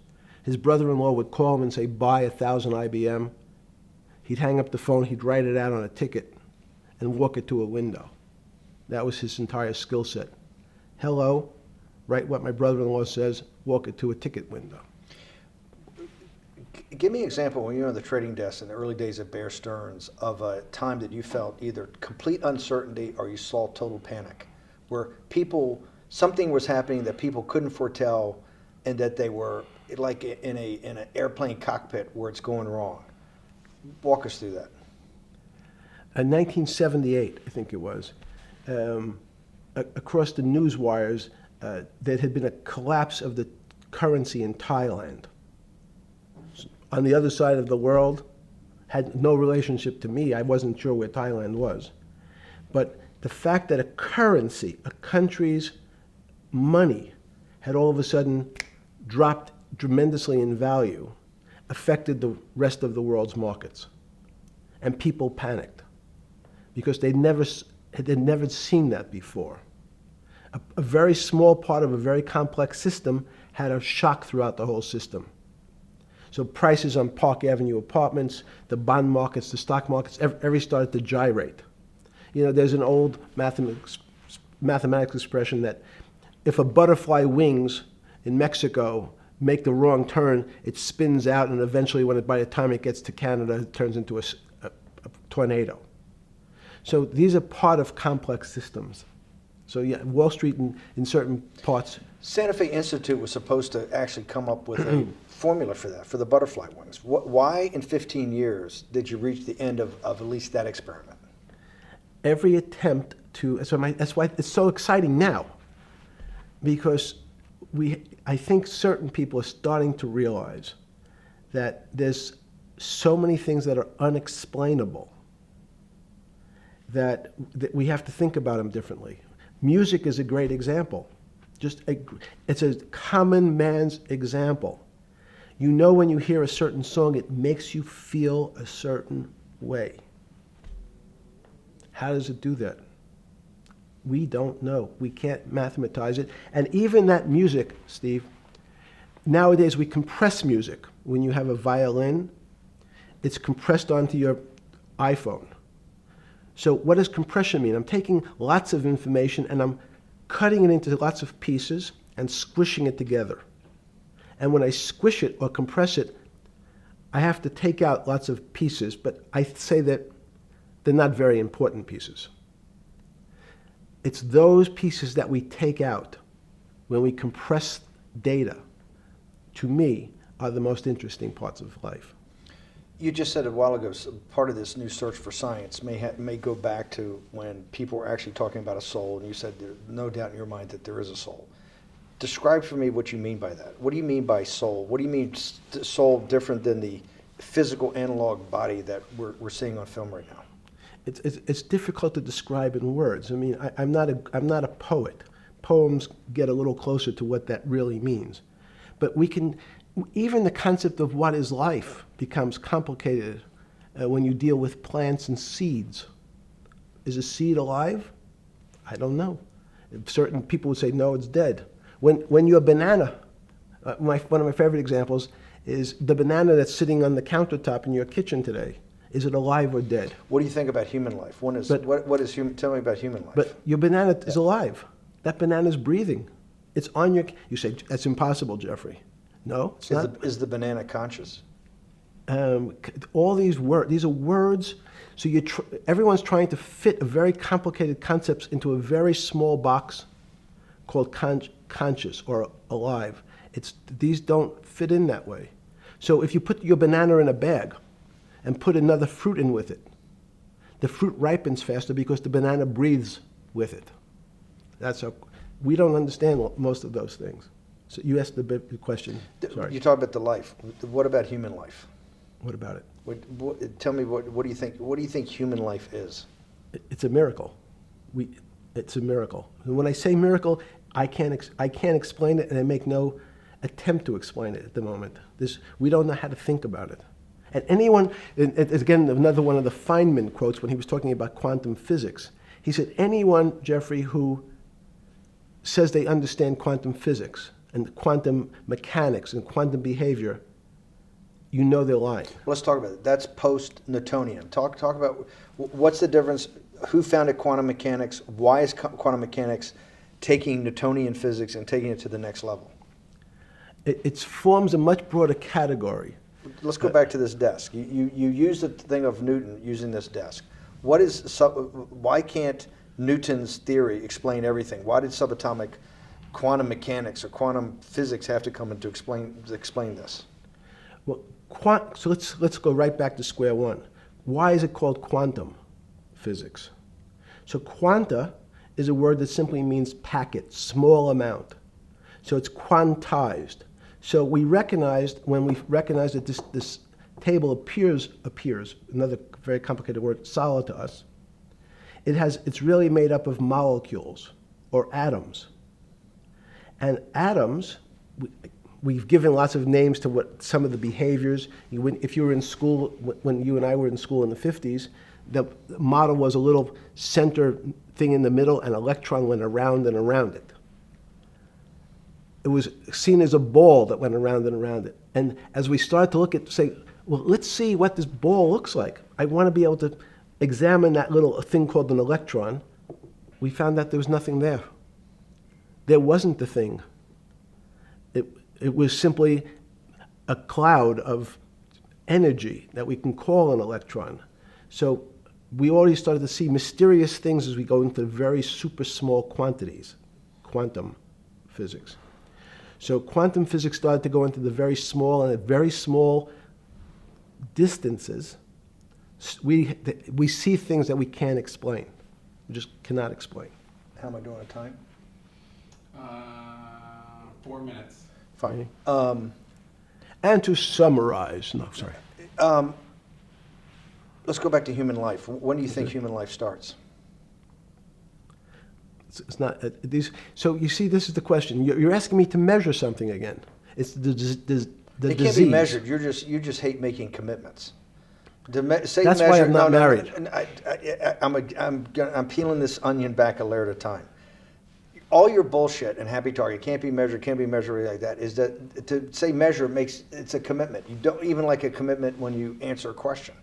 His brother-in-law would call him and say, buy 1,000 IBM. He'd hang up the phone, he'd write it out on a ticket and walk it to a window. That was his entire skill set. Hello, write what my brother-in-law says, walk it to a ticket window. Give me an example when you were on the trading desk in the early days of Bear Stearns of a time that you felt either complete uncertainty or you saw total panic, where something was happening that people couldn't foretell and that they were like in an airplane cockpit where it's going wrong. Walk us through that. In 1978, I think it was, across the news wires, there had been a collapse of the currency in Thailand. On the other side of the world, had no relationship to me. I wasn't sure where Thailand was. But the fact that a currency, a country's money, had all of a sudden dropped tremendously in value, affected the rest of the world's markets. And people panicked because they'd never seen that before. A very small part of a very complex system had a shock throughout the whole system. So prices on Park Avenue apartments, the bond markets, the stock markets, every started to gyrate. You know, there's an old mathematics expression that if a butterfly wings in Mexico make the wrong turn, it spins out, and eventually, by the time it gets to Canada, it turns into a tornado. So these are part of complex systems. So yeah, Wall Street in certain parts. Santa Fe Institute was supposed to actually come up with a formula for that, for the butterfly wings. Why in 15 years did you reach the end of at least that experiment? Every attempt to, that's why it's so exciting now, because I think certain people are starting to realize that there's so many things that are unexplainable that we have to think about them differently. Music is a great example. It's a common man's example. You know, when you hear a certain song, it makes you feel a certain way. How does it do that? We don't know. We can't mathematize it. And even that music, Steve, nowadays we compress music. When you have a violin, it's compressed onto your iPhone. So what does compression mean? I'm taking lots of information and I'm cutting it into lots of pieces and squishing it together. And when I squish it or compress it, I have to take out lots of pieces, but I say that they're not very important pieces. It's those pieces that we take out when we compress data, to me, are the most interesting parts of life. You just said a while ago, part of this new search for science may go back to when people were actually talking about a soul, and you said there's no doubt in your mind that there is a soul. Describe for me what you mean by that. What do you mean by soul? What do you mean soul different than the physical analog body that we're seeing on film right now? It's difficult to describe in words. I mean, I'm not a poet. Poems get a little closer to what that really means. But even the concept of what is life becomes complicated when you deal with plants and seeds. Is a seed alive? I don't know. Certain people would say, no, it's dead. When you're a banana, one of my favorite examples is the banana that's sitting on the countertop in your kitchen today. Is it alive or dead? What do you think about human life? What is tell me about human life. But your banana is alive. That banana is breathing. It's on your. You say that's impossible, Jeffrey. No, it's not. Is the banana conscious? All these words. These are words. So everyone's trying to fit a very complicated concepts into a very small box called conscious or alive. These don't fit in that way. So if you put your banana in a bag and put another fruit in with it, the fruit ripens faster because the banana breathes with it. We don't understand most of those things. So you asked the big question. Sorry. You talk about the life. What about human life? What about it? Tell me what do you think? What do you think human life is? It's a miracle. It's a miracle. And when I say miracle, I can't explain it, and I make no attempt to explain it at the moment. We don't know how to think about it. And anyone, and again, another one of the Feynman quotes when he was talking about quantum physics. He said, anyone, Jeffrey, who says they understand quantum physics and quantum mechanics and quantum behavior, you know they're lying. Let's talk about it. That's post-Newtonian. Talk about what's the difference, who founded quantum mechanics, why is quantum mechanics taking Newtonian physics and taking it to the next level? It forms a much broader category. Let's go back to this desk. You use the thing of Newton using this desk. Why can't Newton's theory explain everything? Why did subatomic quantum mechanics or quantum physics have to come in to explain this? Well, so let's go right back to square one. Why is it called quantum physics? So quanta is a word that simply means packet, small amount. So it's quantized. So we recognized, when we recognized that this table appears, another very complicated word, solid to us, it's really made up of molecules or atoms. And atoms, we've given lots of names to what some of the behaviors. If you were in school, when you and I were in school in the 50s, the model was a little center thing in the middle, and an electron went around and around it. It was seen as a ball that went around and around it. And as we started to look at, say, well, let's see what this ball looks like. I want to be able to examine that little thing called an electron. We found that there was nothing there. There wasn't the thing. It was simply a cloud of energy that we can call an electron. So we already started to see mysterious things as we go into very super small quantities, quantum physics. So quantum physics started to go into the very small, and at very small distances, we see things that we can't explain. We just cannot explain. How am I doing on time? 4 minutes. Fine. And to summarize, no, sorry. Let's go back to human life. When do you think human life starts? It's not these. So you see, this is the question. You're asking me to measure something again. It's the disease. It can't be measured. You just hate making commitments. That's why I'm not married. I'm peeling this onion back a layer at a time. All your bullshit and happy target can't be measured like that. Is that to say measure it's a commitment. You don't even like a commitment when you answer a question.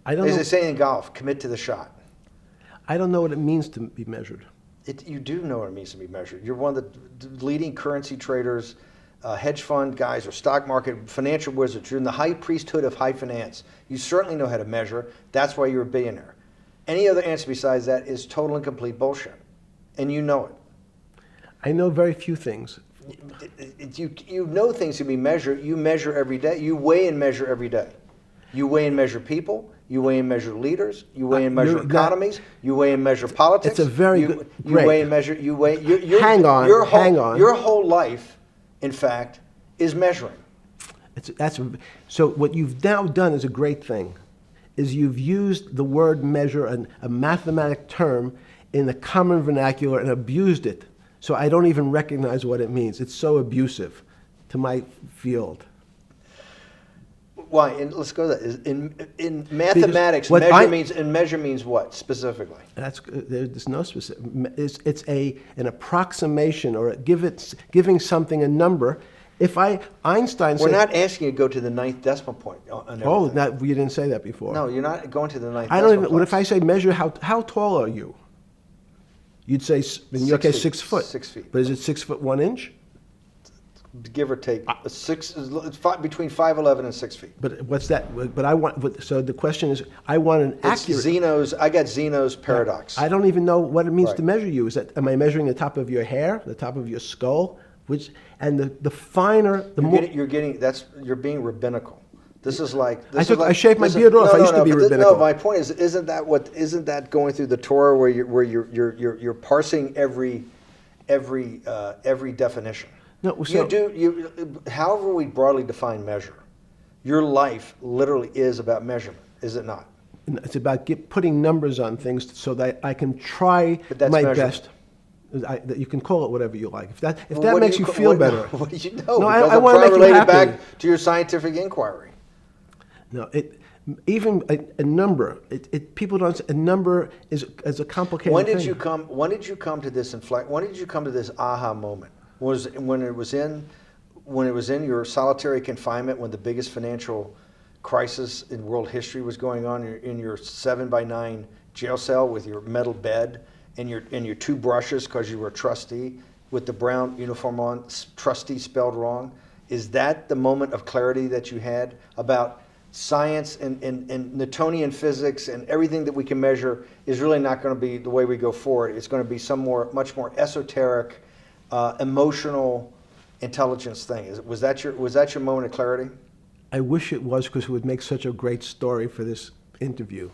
I don't As know. they say in golf, commit to the shot. I don't know what it means to be measured. You do know what it means to be measured. You're one of the leading currency traders, hedge fund guys, or stock market financial wizards. You're in the high priesthood of high finance. You certainly know how to measure. That's why you're a billionaire. Any other answer besides that is total and complete bullshit, and you know it. I know very few things. You know things can be measured. You measure every day. You weigh and measure every day. You weigh and measure people. You weigh and measure leaders. You weigh and measure economies. You weigh and measure politics. It's a very good. You weigh and measure. You weigh. Hang on. Your whole life, in fact, is measuring. So what you've now done is a great thing, is you've used the word measure, a mathematic term, in the common vernacular and abused it. So I don't even recognize what it means. It's so abusive to my field. Why? And let's go to that. In mathematics, measure means what specifically? There's no specific. It's an approximation, or giving something a number. Einstein said, we're not asking you to go to the 9th decimal point. You didn't say that before. No, you're not going to the 9th. I don't even. What if I say measure? How tall are you? You'd say, in your case, 6 foot. 6 feet. But is it 6 foot 1 inch? Give or take, it's between 5'11" and 6 feet. But what's that? But I want. So the question is, I want an accurate. I got Zeno's paradox. I don't even know what it means to measure you. Am I measuring the top of your hair, the top of your skull, the finer, the more. You're being rabbinical. This is like. I shaved my beard off. I used to be rabbinical. No, my point is, isn't that going through the Torah where you're parsing every definition? No, so, however we broadly define measure, your life literally is about measurement, is it not? It's about putting numbers on things so that I can try But that's my measurement. best. That you can call it whatever you like. If Well, that what do makes you ca- feel what- better. What do you know? No, I Because I'm wanna make you related happy. back to your scientific inquiry. No, even a number. People don't. A number is a complicated When did thing. you come? When did you come to this When did you come to this aha moment? Was it when it was in your solitary confinement, when the biggest financial crisis in world history was going on, in your 7x9 jail cell with your metal bed and your two brushes because you were a trustee with the brown uniform on, trustee spelled wrong? Is that the moment of clarity that you had about science and Newtonian physics and everything that we can measure is really not going to be the way we go forward? It's going to be much more esoteric, emotional intelligence thing. Was that your moment of clarity? I wish it was, because it would make such a great story for this interview,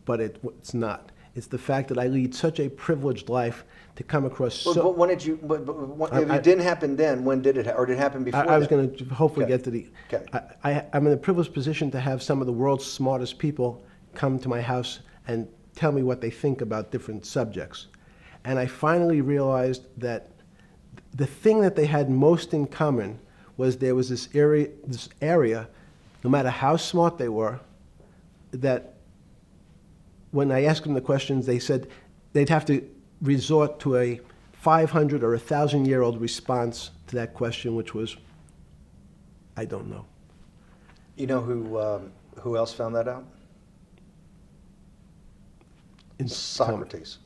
but it's not. It's the fact that I lead such a privileged life to come across so. But when did you? If it didn't happen then, when did it? Or did it happen before? I was then? going to hopefully Okay. get to the. Okay. I'm in a privileged position to have some of the world's smartest people come to my house and tell me what they think about different subjects. And I finally realized that the thing that they had most in common was there was this area, no matter how smart they were, that when I asked them the questions, they said they'd have to resort to a 500 or 1,000-year-old response to that question, which was, I don't know. You know who else found that out? Socrates.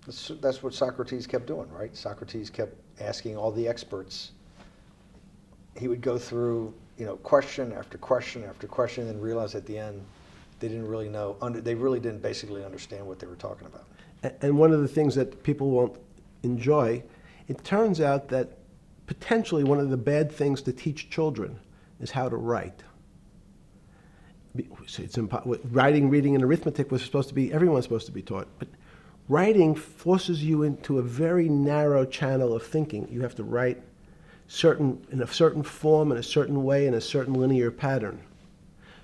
That's what Socrates kept doing, right? Socrates kept asking all the experts. He would go through, question after question after question, and realize at the end they didn't really know. They really didn't basically understand what they were talking about. And one of the things that people won't enjoy, it turns out that potentially one of the bad things to teach children is how to write. Writing, reading, and arithmetic was supposed to be, everyone's supposed to be taught. But writing forces you into a very narrow channel of thinking. You have to write in a certain form, in a certain way, in a certain linear pattern.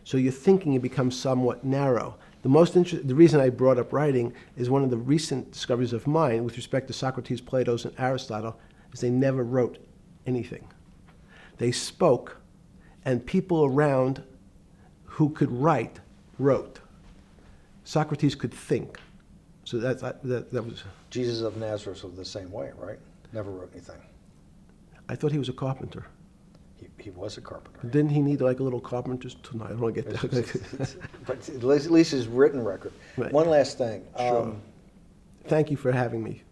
So your thinking becomes somewhat narrow. The reason I brought up writing is one of the recent discoveries of mine with respect to Socrates, Plato, and Aristotle is they never wrote anything. They spoke, and people around who could write wrote. Socrates could think. So that was. Jesus of Nazareth was the same way, right? Never wrote anything. I thought he was a carpenter. He was a carpenter. Didn't he need like a little carpenter's tonight? I don't want to get that. But at least his written record. Right. One last thing. Sure. Thank you for having me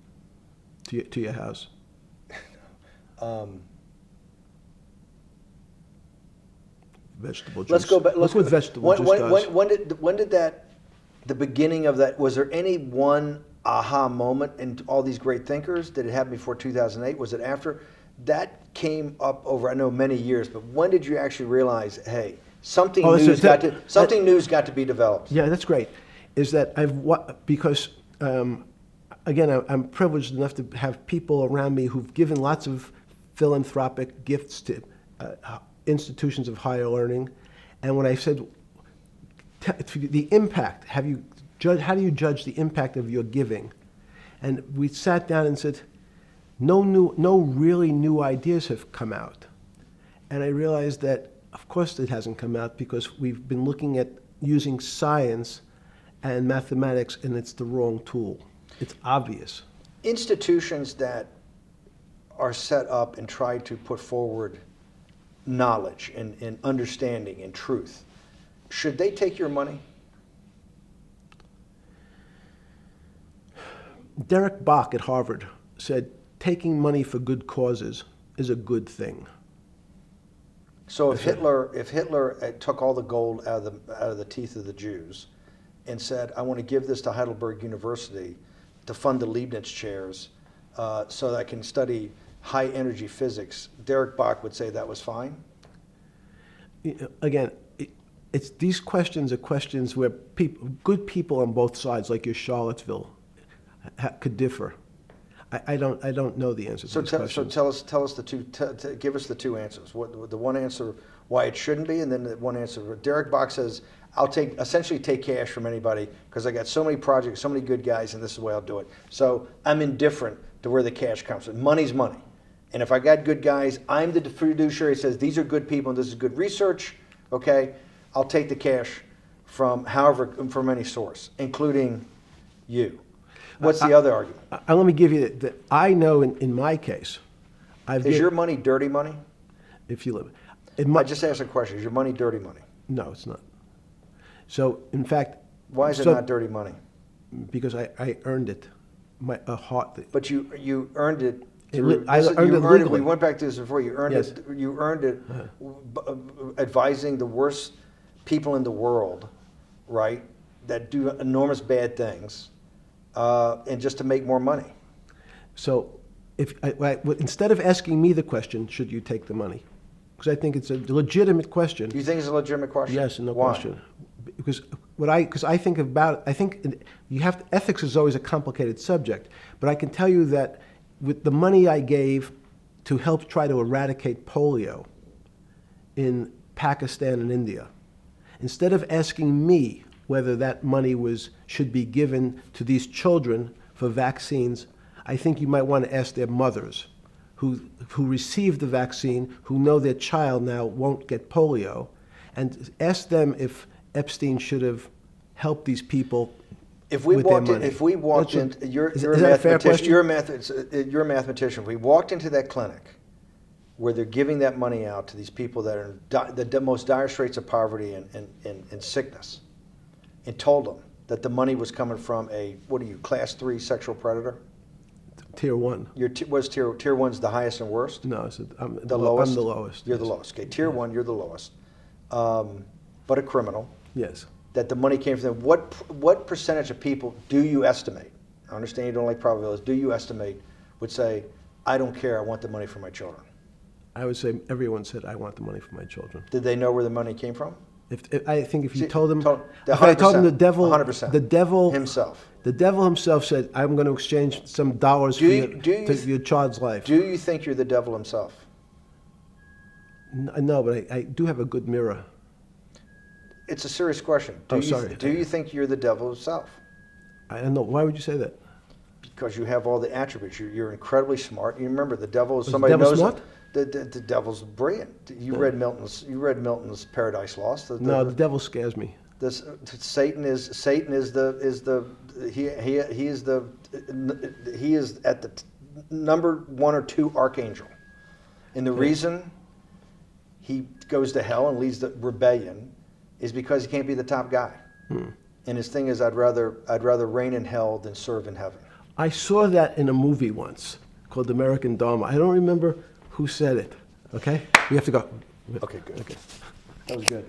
to your house. Vegetable juice. Let's go back. Look what vegetable juice does. When did that? The beginning of that. Was there any one aha moment in all these great thinkers? Did it happen before 2008? Was it after? That came up over, I know, many years. But when did you actually realize, hey, something new's got to be developed? Yeah, that's great. Is that because again, I'm privileged enough to have people around me who've given lots of philanthropic gifts to institutions of higher learning, and when I said the impact, how do you judge the impact of your giving? And we sat down and said, no really new ideas have come out. And I realized that, of course, it hasn't come out because we've been looking at using science and mathematics, and it's the wrong tool. It's obvious. Institutions that are set up and try to put forward knowledge and understanding and truth, should they take your money? Derek Bach at Harvard said, taking money for good causes is a good thing. So if Hitler took all the gold out of the teeth of the Jews and said, I want to give this to Heidelberg University to fund the Leibniz chairs so that I can study high energy physics, Derek Bach would say that was fine? Again, these questions are questions where good people on both sides, like your Charlottesville, could differ. I don't know the answer to these questions. So tell us the two. Give us the two answers. What the one answer why it shouldn't be, and then the one answer. Derek Bach says, I'll essentially take cash from anybody because I got so many projects, so many good guys, and this is the way I'll do it. So I'm indifferent to where the cash comes from. Money's money. And if I got good guys, I'm the fiduciary that says these are good people and this is good research, okay? I'll take the cash from any source, including you. What's the other argument? Let me give you that. I know in my case, Is your money dirty money? if you live, I just asked a question. Is your money dirty money? no, it's not. So in fact, Why is it not dirty money? because I earned it, a heart. But you earned it. I earned it legally. We went back to this before. You earned Yes. it. You earned it advising the worst people in the world, right? That do enormous bad things, and just to make more money. So instead of asking me the question, should you take the money? Because I think it's a legitimate question. You think it's a legitimate question? Yes, no Why? question. Because I think about, ethics is always a complicated subject, but I can tell you that with the money I gave to help try to eradicate polio in Pakistan and India, instead of asking me whether that money should be given to these children for vaccines, I think you might want to ask their mothers who received the vaccine, who know their child now won't get polio, and ask them if Epstein should have helped these people with their money. If we walked in, you're is a that a fair question? You're a mathematician. If we walked into that clinic where they're giving that money out to these people that are in the most dire straits of poverty and sickness, and told them that the money was coming from class 3 sexual predator? Tier 1. Tier 1's the highest and worst? No, I'm The lowest? I'm the lowest. You're the yes. lowest. Okay, tier 1, you're the lowest. But a criminal. Yes. That the money came from them. What percentage of people do you estimate? I understand you don't like probabilities. Do you estimate would say, I don't care, I want the money for my children? I would say everyone said, I want the money for my children. Did they know where the money came from? I think if you See, told them, if I told them 100%. the devil Himself. The devil himself said, I'm going to exchange some dollars for your child's life. Do you think you're the devil himself? No, but I do have a good mirror. It's a serious question. Sorry. Do you think you're the devil himself? I don't know. Why would you say that? Because you have all the attributes. You're incredibly smart. You remember the devil is Was somebody the devil knows smart? The devil's brilliant. You read Milton's Paradise Lost. No, the devil scares me. Satan is at the number 1 or 2 archangel, and the reason he goes to hell and leads the rebellion is because he can't be the top guy. And his thing is, I'd rather reign in hell than serve in heaven. I saw that in a movie once called American Dharma. I don't remember who said it. Okay, we have to go. Okay, good. Okay. That was good.